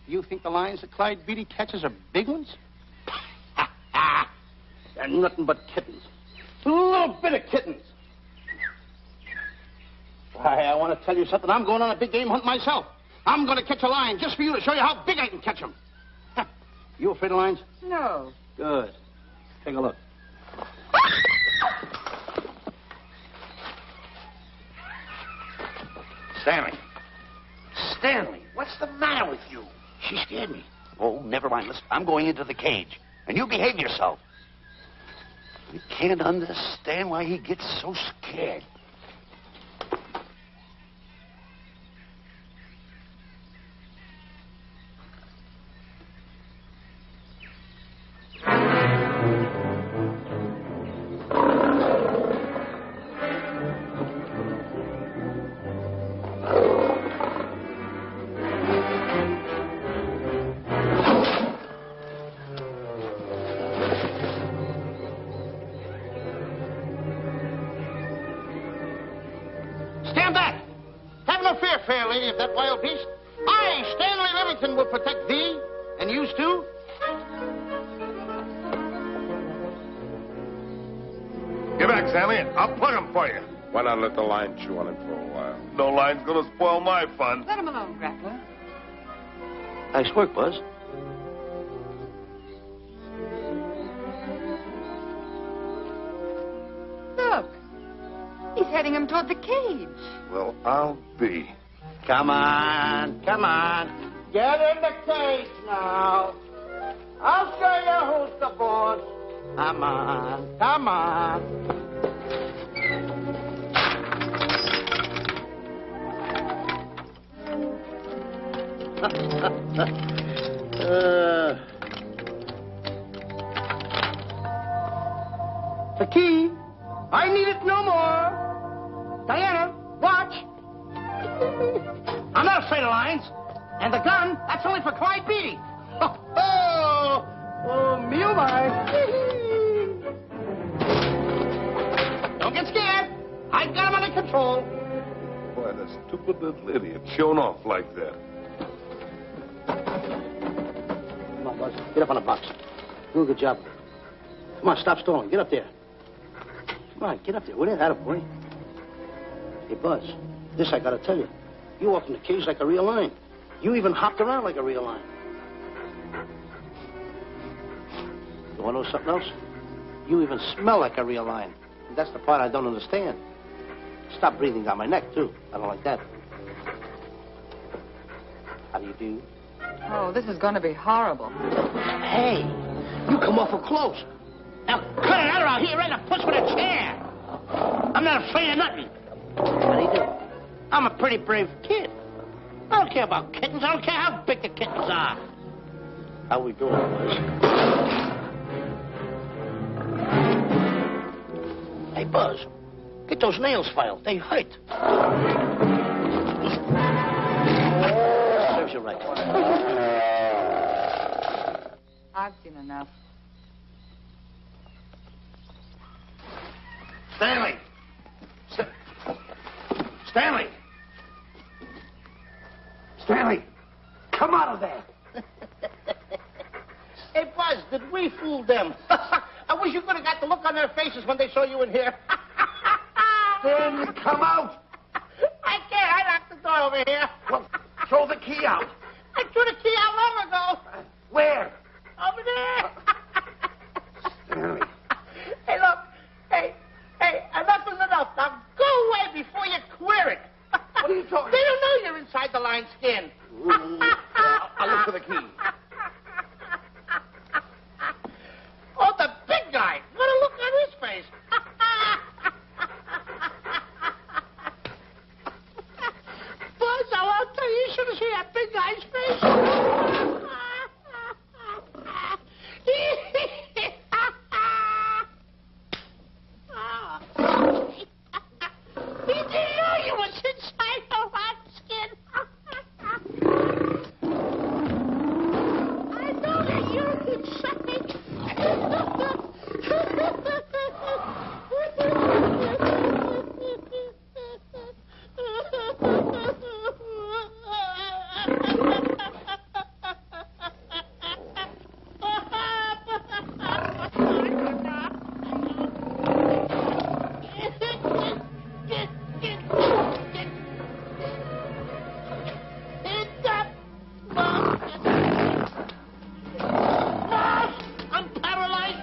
You think the lions that Clyde Beatty catches are big ones? They're nothing but kittens. A little bit of kittens. Why, I want to tell you something. I'm going on a big game hunt myself. I'm going to catch a lion just for you to show you how big I can catch him. You afraid of lions? No. Good. Take a look. Stanley. Stanley, what's the matter with you? She scared me. Oh, never mind. Listen, I'm going into the cage. And you behave yourself. I can't understand why he gets so scared. Stand back. Have no fear, fair lady of that wild beast. I, Stanley Livingston, will protect thee and you too. Get back, Stanley. I'll plug him for you. Why not let the lion chew on him for a while? No lion's gonna spoil my fun. Let him alone, Grappler. Nice work, Buzz. Look. He's heading him toward the cage. Well, I'll be. Come on, come on. Get in the cage now. I'll show you who's the boss. Come on, come on. The key. I need it no more. Diana, watch. I'm not afraid of lions. And the gun, that's only for Clyde Beatty. Oh, me oh my. Don't get scared. I got him under control. Why, that stupid little idiot showing off like that. Come on, Buzz. Get up on the box. Do a good job. Come on, stop stalling. Get up there. Come on, get up there. What is that, boy? Hey, Buzz, this I gotta tell you. You walked in the cage like a real lion. You even hopped around like a real lion. You wanna know something else? You even smell like a real lion. And that's the part I don't understand. Stop breathing down my neck, too. I don't like that. How do you do? Oh, this is going to be horrible. Hey, You come awful close. Now, cut it out or I'll hit you right in the puss with a chair. I'm not afraid of nothing. How do you do? I'm a pretty brave kid. I don't care about kittens. I don't care how big the kittens are. How we doing, Buzz? Hey, Buzz, get those nails filed. They hurt. Serves you right. I've seen enough. Stanley! Stanley! Stanley! Come out of there! Hey, Buzz, did we fool them? I wish you could have got the look on their faces when they saw you in here. Stanley, come out! I can't. I locked the door over here. Well, throw the key out. I threw the key out long ago. Where? Over there. Stanley. Hey, look. Hey, enough is enough. Now go away before you queer it. What are you talking They don't know you're inside the lion skin. I'll look for the key. Oh, the big guy. What a look on his face. Buzz, I'll tell you, you should have seen that big guy's face. He didn't know you was inside the lion skin. I know that you're inside. I'm paralyzed.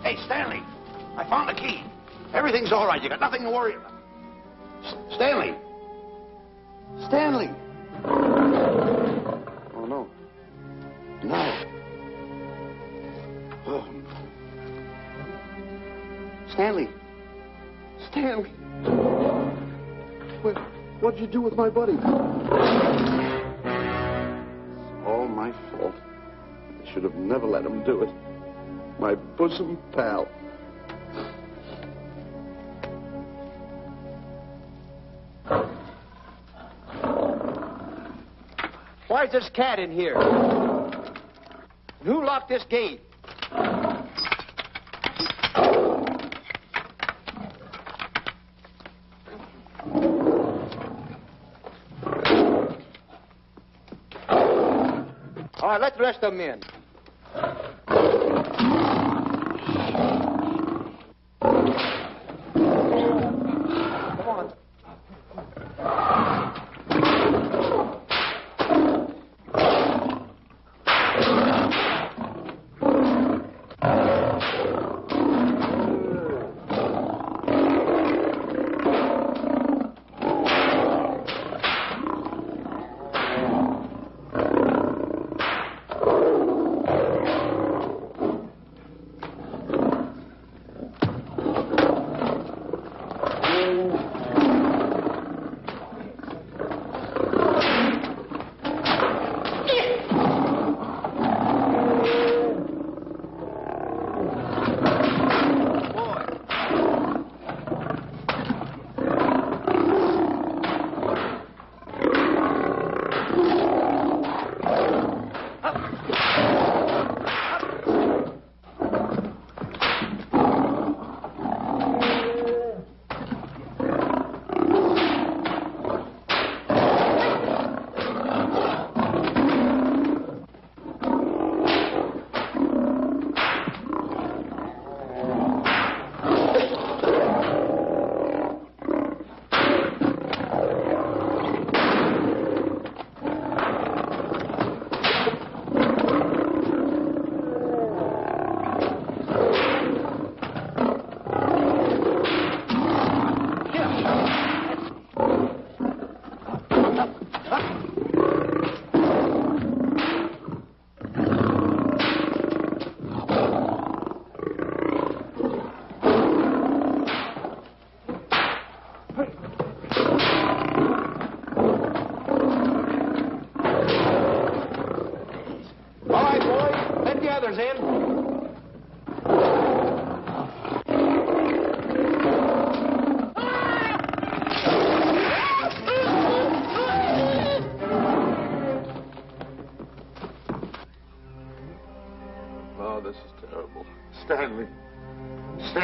Hey, Stanley, I found the key. Everything's all right. You got nothing to worry about. Stanley. Stanley. Oh, no. No. Oh. Stanley. Stanley. What'd you do with my buddy? It's all my fault. I should have never let him do it. My bosom pal. Why's this cat in here? And who locked this gate? All right, let the rest of them in. Come on.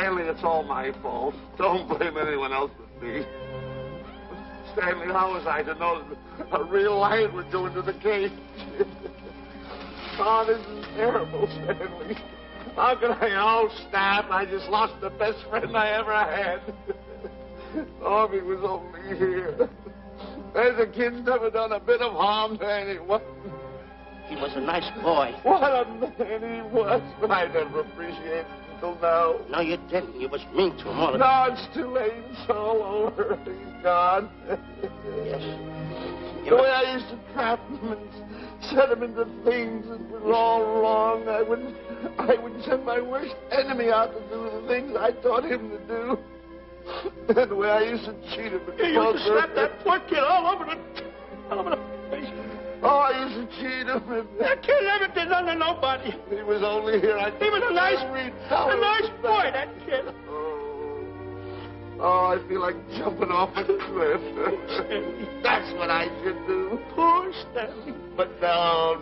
Stanley, it's all my fault. Don't blame anyone else but me. Stanley, how was I to know that a real lion would go into the cage? Oh, this is terrible, Stanley. How can I... Oh, snap, I just lost the best friend I ever had. Oh, if he was only here. The kid's never done a bit of harm to anyone. He was a nice boy. What a man he was. But I never appreciated it until now. No, you didn't. You was mean to him all the No, time. it's too late. It's all over. He's gone. Yes. The way I used to trap him and set him into things that was all wrong, I would send my worst enemy out to do the things I taught him to do. And the way I used to cheat him. You used to slap that poor kid all over the face. Oh, I used to cheat him. That kid never did nothing to nobody. He was only here. He was a nice boy, that kid. Oh, I feel like jumping off a cliff. That's what I should do. Poor Stanley. But no,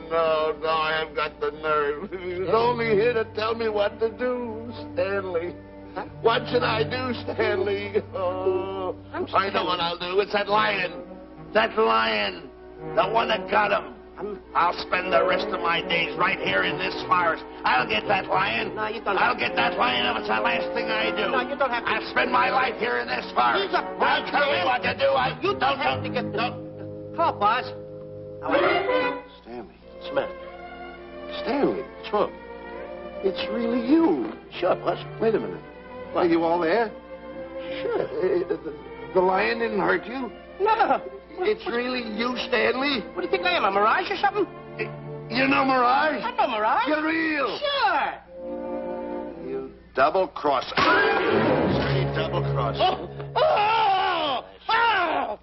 I haven't got the nerve. He was only here to tell me what to do, Stanley. Huh? What should I do, Stanley? Oh, I know what I'll do. It's that lion. That lion. The one that got him. I'll spend the rest of my days right here in this forest. I'll get that lion. No, you don't. I'll get that lion if it's the last thing I do. No, you don't have to. I'll spend my life here in this forest. He's a I'll tell me what to do. You don't have to get the... Come on, boss. Stanley. Smith. Stanley. What's wrong? It's really you. Sure, boss. Wait a minute. Are you all there? Sure. The lion didn't hurt you? No. It's really you, Stanley? What do you think I am, a mirage or something? You know Mirage? I know Mirage. You're real. Sure. You double-crosser. Straight double-crosser.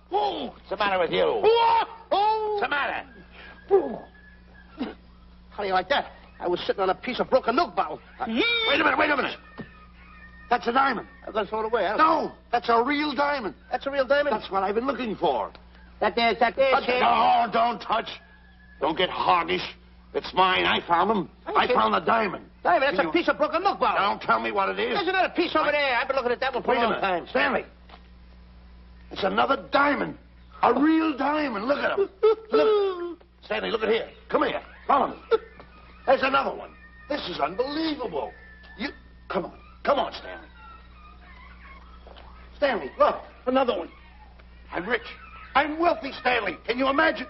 What's the matter with you? What's the matter? How do you like that? I was sitting on a piece of broken milk bottle. Wait a minute. That's a diamond. I'm going to throw it away. No, that's a real diamond. That's a real diamond? That's what I've been looking for. That there, kid. No, don't touch. Don't get hoggish. It's mine. I found them. I found the diamond. Diamond, that's a piece of broken milk bottle. Don't tell me what it is. There's another piece over there. I've been looking at that one for a long time. Stanley. It's another diamond. A real diamond. Look at him. Look. Stanley, look at here. Come here. Follow me. There's another one. This is unbelievable. Come on, Stanley. Stanley, look. Another one. I'm rich. I'm wealthy, Stanley. Can you imagine?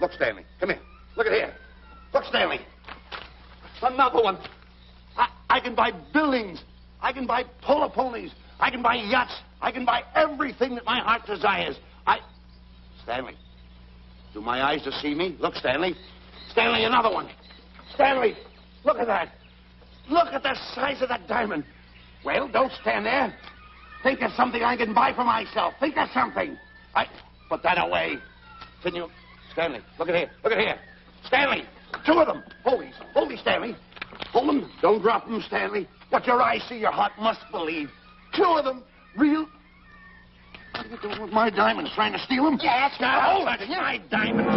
Look, Stanley. Come here. Look at here. Look, Stanley. Another one. I can buy buildings. I can buy polo ponies. I can buy yachts. I can buy everything that my heart desires. Stanley. Do my eyes deceive me? Look, Stanley. Stanley, another one. Stanley, look at that. Look at the size of that diamond. Well, don't stand there. Think of something I can buy for myself. Think of something. Put that away. Can you... Stanley, look at here. Look at here. Stanley, two of them. Hold these, Stanley. Hold them. Don't drop them, Stanley. What your eyes see, your heart must believe. Two of them. Real... What are you doing with my diamonds? Trying to steal them? Yes, Hold it. My diamonds.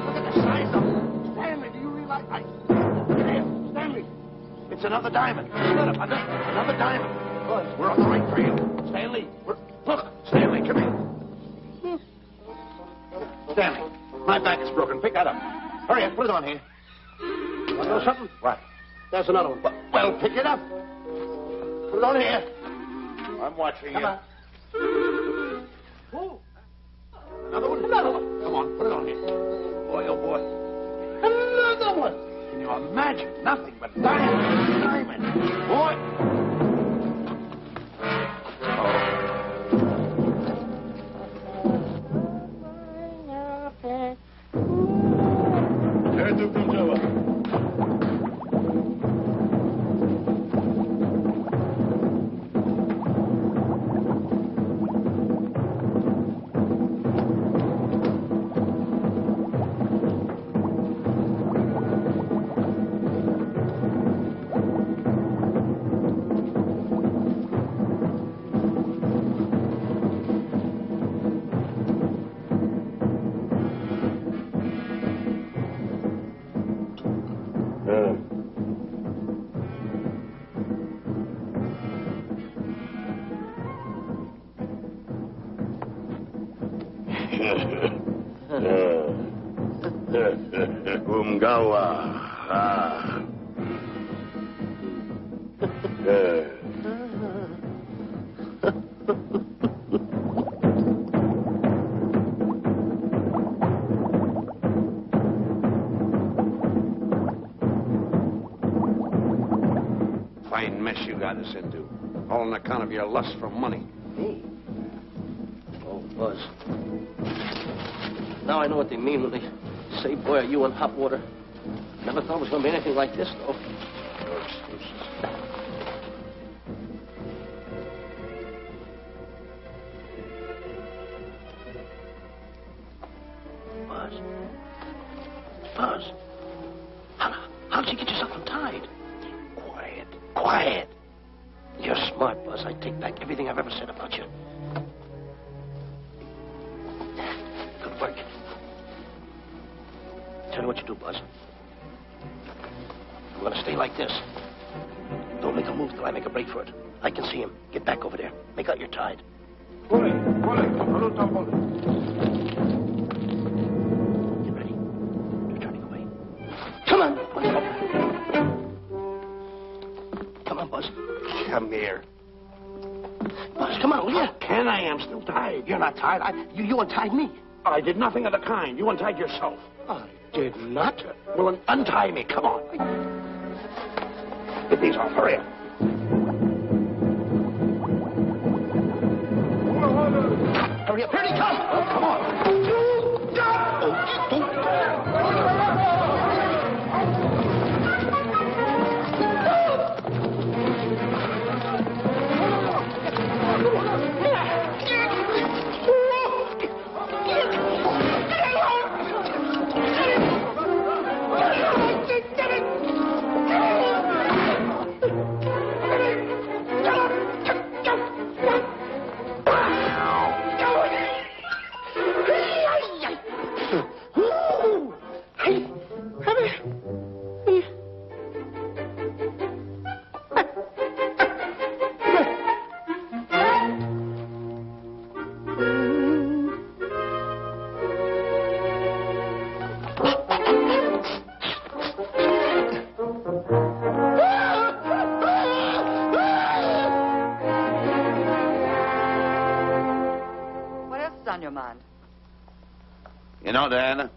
Look at the size of them. Stanley, do you realize... Here, Stanley. It's another diamond. Another diamond. We're on the right trail. Stanley, look. Stanley, come here. Stanley, my back is broken. Pick that up. Hurry up. Put it on here. Want to know something? What? There's another one. Well, pick it up. Put it on here. I'm watching you. Come on. Another one? Another one. Come on, put it on here. Boy, oh boy. Another one. Can you imagine? Nothing but diamond. Boy. Umgawa. Fine mess you got us into. All on account of your lust for money. Me? Oh, Buzz. Now I know what they mean when they say, boy, are you in hot water. Never thought it was going to be anything like this, though. No excuses. Buzz. How did you get yourself untied? Quiet. You're smart, Buzz. I take back everything I've ever said about you. Good work. Tell me what you do, Buzz. I'm going to stay like this. Don't make a move till I make a break for it. I can see him. Get back over there. Make out you're tied. Get ready. They're turning away. Come on. Come on, Buzz. Come here. Buzz, come on, will you? Can I? I'm still tied. You're not tied. You untied me. I did nothing of the kind. You untied yourself. I did not. Well, then untie me. Come on. Get these off. Hurry up. Hurry up. Here he comes. Oh, come You know, Diana,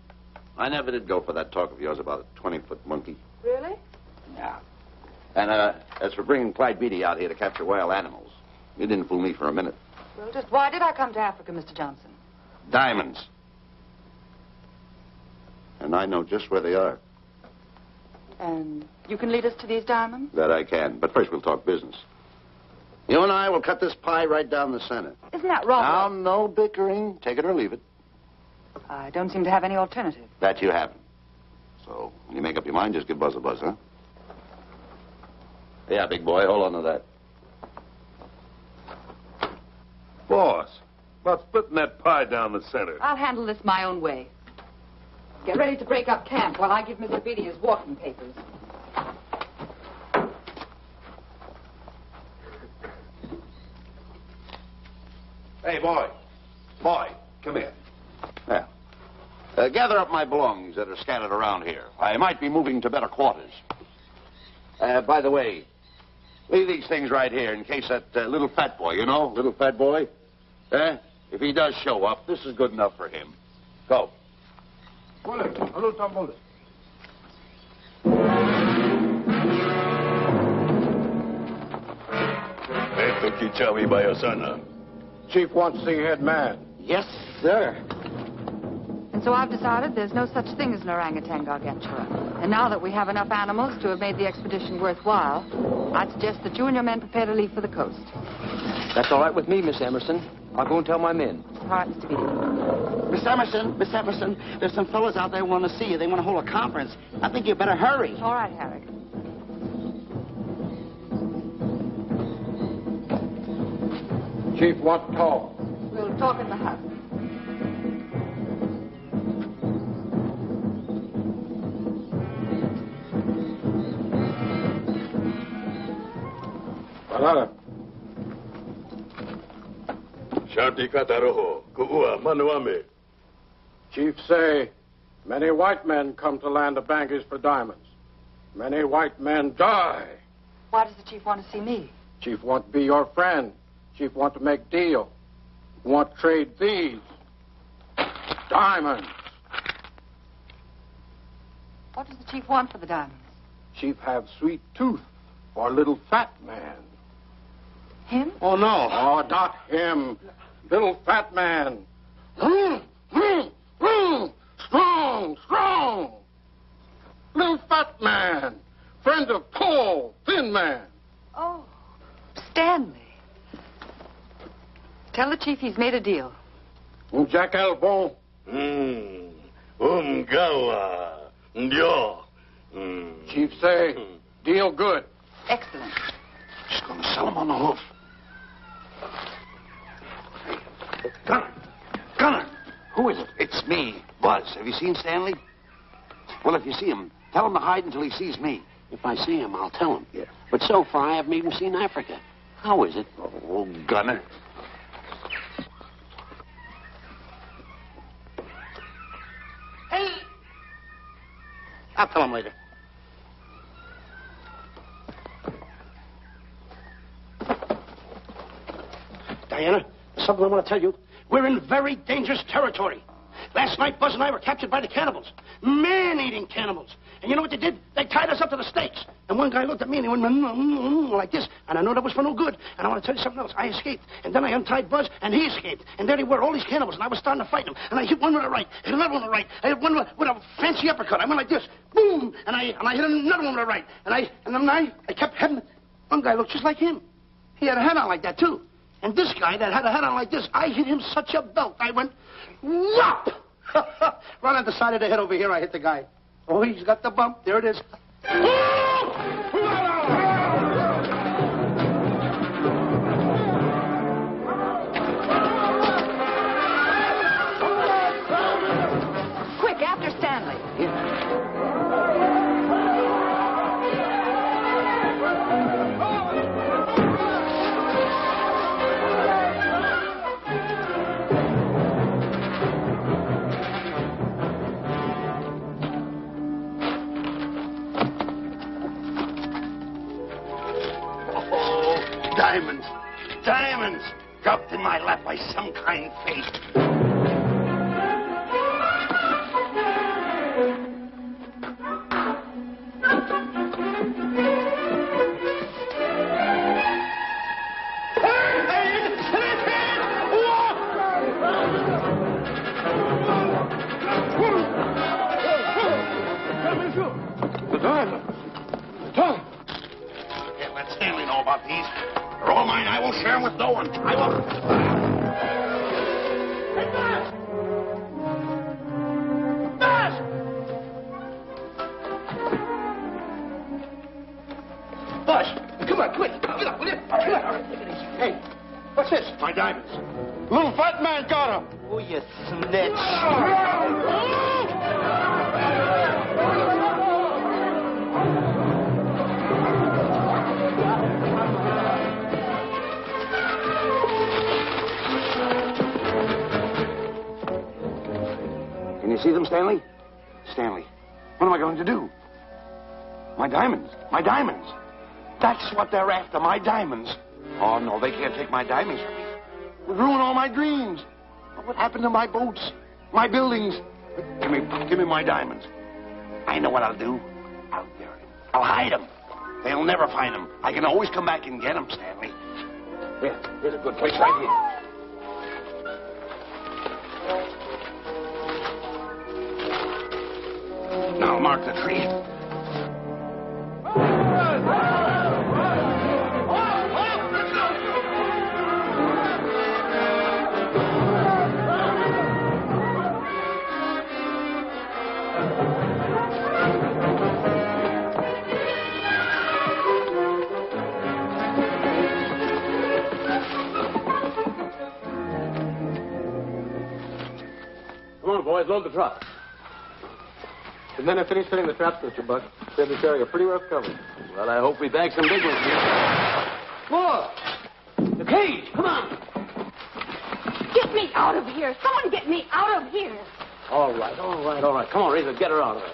I never did go for that talk of yours about a 20-foot monkey. Really? Yeah. And as for bringing Clyde Beatty out here to capture wild animals, you didn't fool me for a minute. Well, just why did I come to Africa, Mr. Johnson? Diamonds. And I know just where they are. And you can lead us to these diamonds? That I can. But first we'll talk business. You and I will cut this pie right down the center. Isn't that wrong? Now, no bickering. Take it or leave it. I don't seem to have any alternative. That you haven't. So, when you make up your mind, just give Buzz a buzz, huh? Yeah, big boy, hold on to that. Boss, about splitting that pie down the center. I'll handle this my own way. Get ready to break up camp while I give Mr. Beatty his walking papers. Hey, boy. Boy, come here. Yeah. Gather up my belongings that are scattered around here. I might be moving to better quarters. By the way, leave these things right here in case that little fat boy, you know, little fat boy, if he does show up, this is good enough for him. Go. Chief wants to see your head man. Yes, sir. And so I've decided there's no such thing as an orangutan gargantua. And now that we have enough animals to have made the expedition worthwhile, I'd suggest that you and your men prepare to leave for the coast. That's all right with me, Miss Emerson. I'll go and tell my men. All right, Mr. Beatty. Miss Emerson, there's some fellas out there who want to see you. They want to hold a conference. I think you better hurry. All right, Harry. Chief wants to talk. We'll talk in the hut. Shanti kataroho, kuua manuame. Chief say, many white men come to land of Bangors for diamonds. Many white men die. Why does the chief want to see me? Chief want to be your friend. Chief want to make deal. Want to trade these diamonds. What does the chief want for the diamonds? Chief have sweet tooth for little fat man. Him? Oh, no. Oh, not him. Little fat man. Strong, strong. Little fat man. Friend of tall, thin man. Oh, Stanley. Tell the chief he's made a deal. Jack Albon. Gawa. Yo. Chief say, deal good. Excellent. She's going to sell him on the hoof. Hey, Gunner. Who is it? It's me, Buzz. Have you seen Stanley? Well, if you see him, tell him to hide until he sees me. If I see him, I'll tell him. Yeah. But so far, I haven't even seen Africa. How is it? Oh, Gunner. Hey! I'll tell him later. Diana, there's something I want to tell you. We're in very dangerous territory. Last night, Buzz and I were captured by the cannibals. Man-eating cannibals. And you know what they did? They tied us up to the stakes. And one guy looked at me and he went like this. And I know that was for no good. And I want to tell you something else. I escaped. And then I untied Buzz and he escaped. And there they were, all these cannibals. And I was starting to fight them. And I hit one with a right, hit another one with a right. I hit one with a fancy uppercut. I went like this. Boom! And I hit another one with a right. And then I kept hitting. One guy looked just like him. He had a hat on like that, too. And this guy that had a hat on like this, I hit him such a belt. I went, whop! Right on the side of the head over here, I hit the guy. Oh, he's got the bump. There it is. Quick, after Stanley. Diamonds. Diamonds. Dropped in my lap by some kind fate. The diamonds. Can't let Stanley know about these. They're all mine. I won't share them with no one. I won't. Hey, Buzz! Buzz! Buzz! Come on, quick. Get up, will you? Come on. Hey, what's this? My diamonds. Little fat man got them. Oh, you snitch. Can you see them, Stanley? Stanley, what am I going to do? My diamonds. My diamonds. That's what they're after, my diamonds. Oh, no, they can't take my diamonds from me. It would ruin all my dreams. What happened to my boats? My buildings? Give me my diamonds. I know what I'll do. I'll bury them. I'll hide them. They'll never find them. I can always come back and get them, Stanley. Here's a good place right here. Now mark the tree. Come on, boys, load the truck. The men have finished filling the traps, Mr. Buck. They'll be carrying a pretty rough cover. Well, I hope we bag some big ones here. Look! The cage! Come on! Get me out of here! Someone get me out of here! All right. Come on, Razor, get her out of there.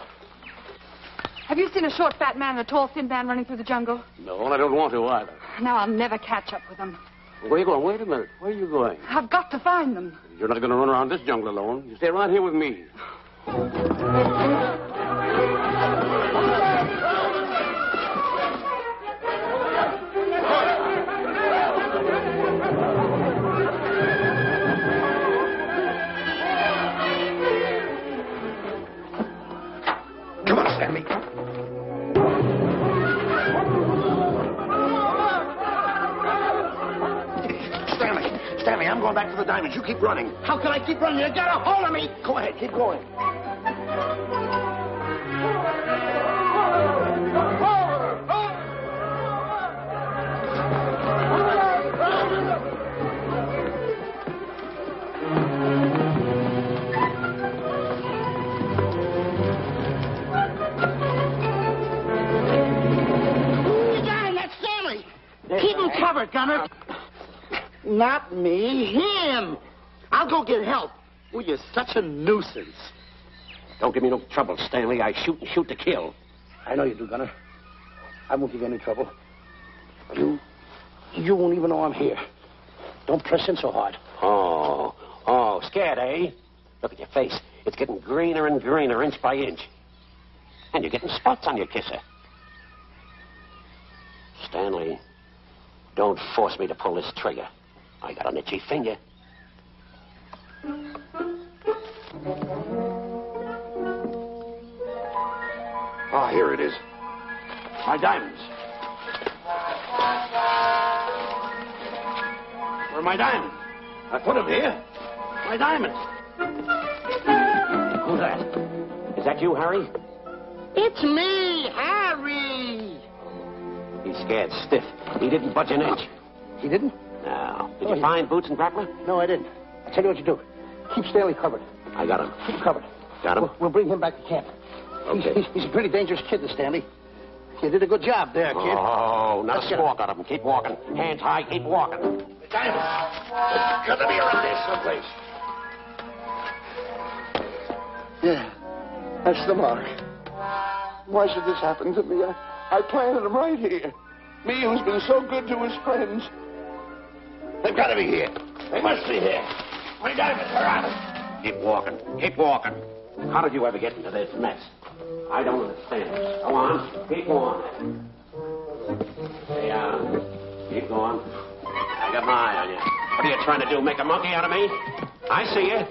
Have you seen a short, fat man and a tall, thin man running through the jungle? No, and I don't want to either. Now I'll never catch up with them. Where are you going? Wait a minute. Where are you going? I've got to find them. You're not going to run around this jungle alone. You stay right here with me. Come on, Stanley. Stanley, I'm going back for the diamonds. You keep running. How can I keep running? You got a hold of me. Go ahead, keep going. You got him. That's Stanley. Keep him covered, Gunner. Not me, him. I'll go get help. Well, you're such a nuisance. Don't give me no trouble, Stanley. I shoot and shoot to kill. I know you do, Gunner. I won't give you any trouble. You won't even know I'm here. Don't press in so hard. Oh, scared, eh? Look at your face. It's getting greener and greener, inch by inch. And you're getting spots on your kisser. Stanley, don't force me to pull this trigger. I got an itchy finger. Ah, here it is. My diamonds. Where are my diamonds? I put them here. My diamonds. Who's that? Is that you, Harry? It's me, Harry. He's scared stiff. He didn't budge an inch. He didn't? No. Did you find Boots and Grappler? No, I didn't. I'll tell you what you do. Keep Stanley covered. I got him. Keep him covered. Got him? We'll bring him back to camp. Okay. He's a pretty dangerous kid, this Stanley. You did a good job there, kid. Oh, not a squawk out of him. Keep walking. Hands high, keep walking. The diamonds. There's got to be around there someplace. Yeah, that's the mark. Why should this happen to me? I planted them right here. Me who's been so good to his friends. They've got to be here. They must be here. My diamonds are out. Keep walking. Keep walking. How did you ever get into this mess? I don't understand. Go on. Keep going. Stay on. Keep going. I got my eye on you. What are you trying to do? Make a monkey out of me? I see you.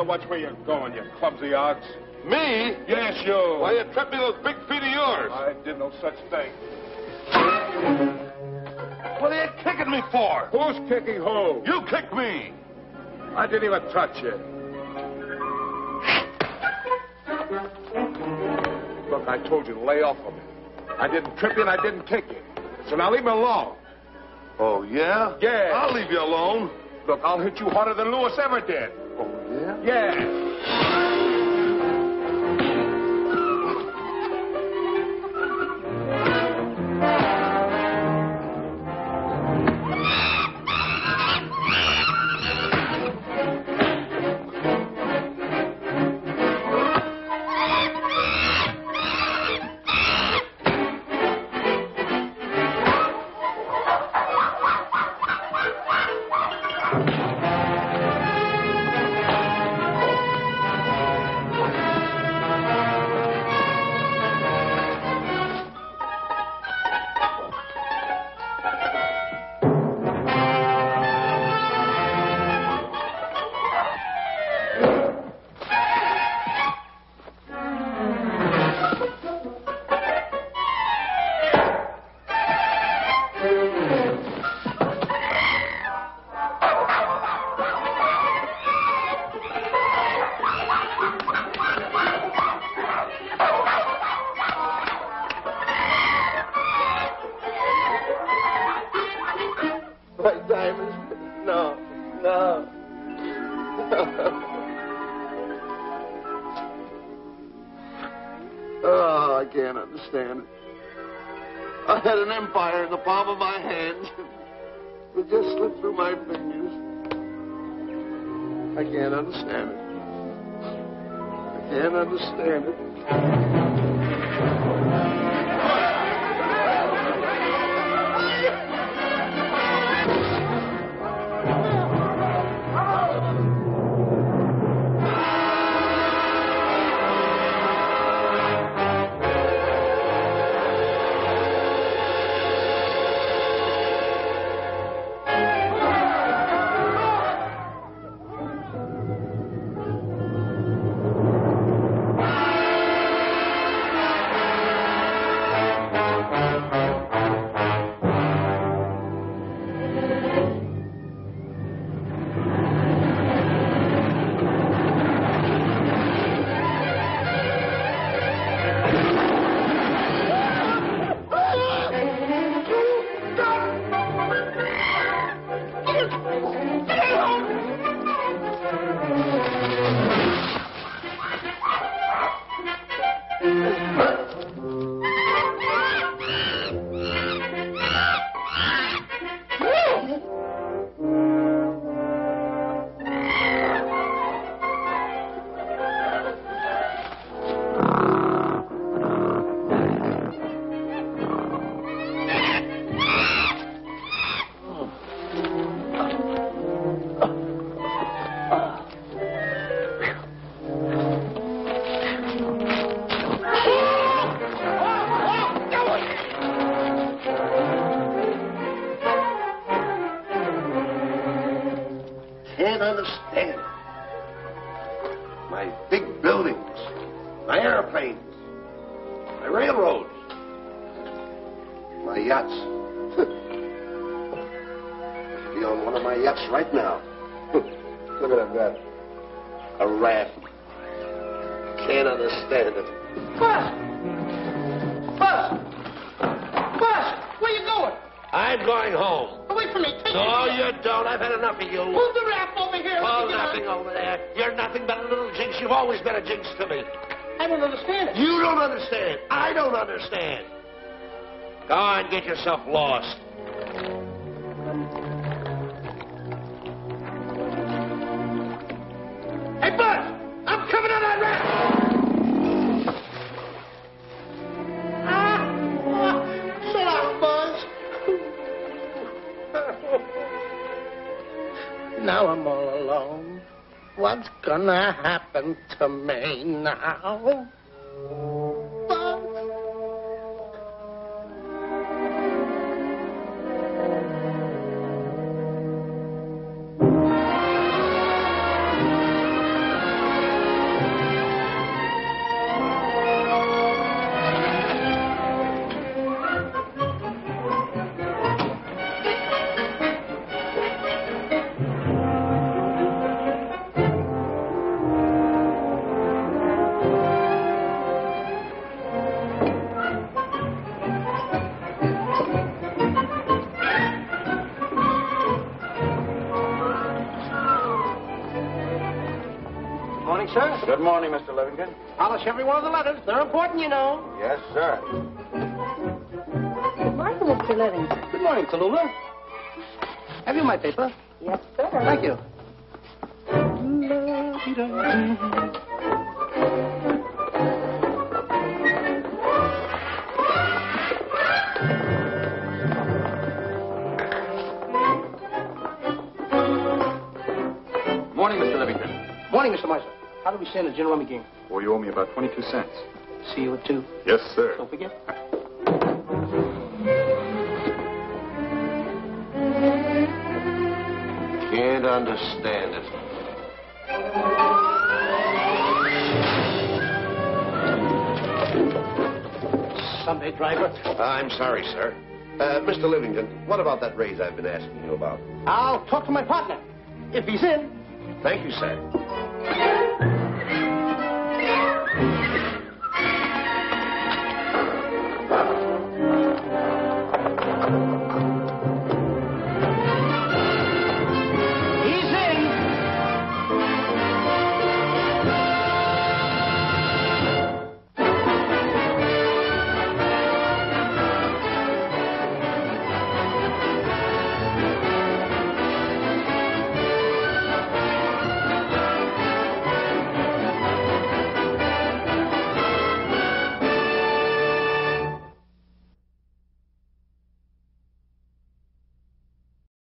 Watch where you're going, you clumsy ox. Me? Yes, you. Why, you tripped me those big feet of yours. I did no such thing. What are you kicking me for? Who's kicking who? You kicked me. I didn't even touch you. Look, I told you to lay off of me. I didn't trip you and I didn't kick you. So now leave me alone. Oh, yeah? Yeah. I'll leave you alone. Look, I'll hit you harder than Lewis ever did. Oh, yeah? Yeah. Oh, I can't understand it. I had an empire in the palm of my hands. It just slipped through my fingers. I can't understand it. I can't understand it. Can't understand. My big buildings, my airplanes, my railroads, my yachts. I should be on one of my yachts right now. Look at that. A raft. Can't understand it. Buzz! Where you going? I'm going home. Wait for me. No, you don't. I've had enough of you. Move the raft over here. Oh, nothing over there. You're nothing but a little jinx. You've always been a jinx to me. I don't understand it. You don't understand. I don't understand. Go on, get yourself lost. Hey, Buzz! I'm coming on that raft! Shut up, Buzz. Now I'm all alone. What's gonna happen to me now? Buzz? Good morning, Mr. Livingston. Polish every one of the letters. They're important, you know. Yes, sir. Good morning, Mr. Livingston. Good morning, Tallulah. Have you my paper? Yes, sir. Thank you. Morning, Mr. Livingston. Morning, Mr. Meister. How do we stand at Gin Rummy game? Well, you owe me about 22 cents. See you at 2. Yes, sir. Don't forget. Can't understand it. Sunday driver. I'm sorry, sir. Mr. Livingston, what about that raise I've been asking you about? I'll talk to my partner. If he's in. Thank you, sir.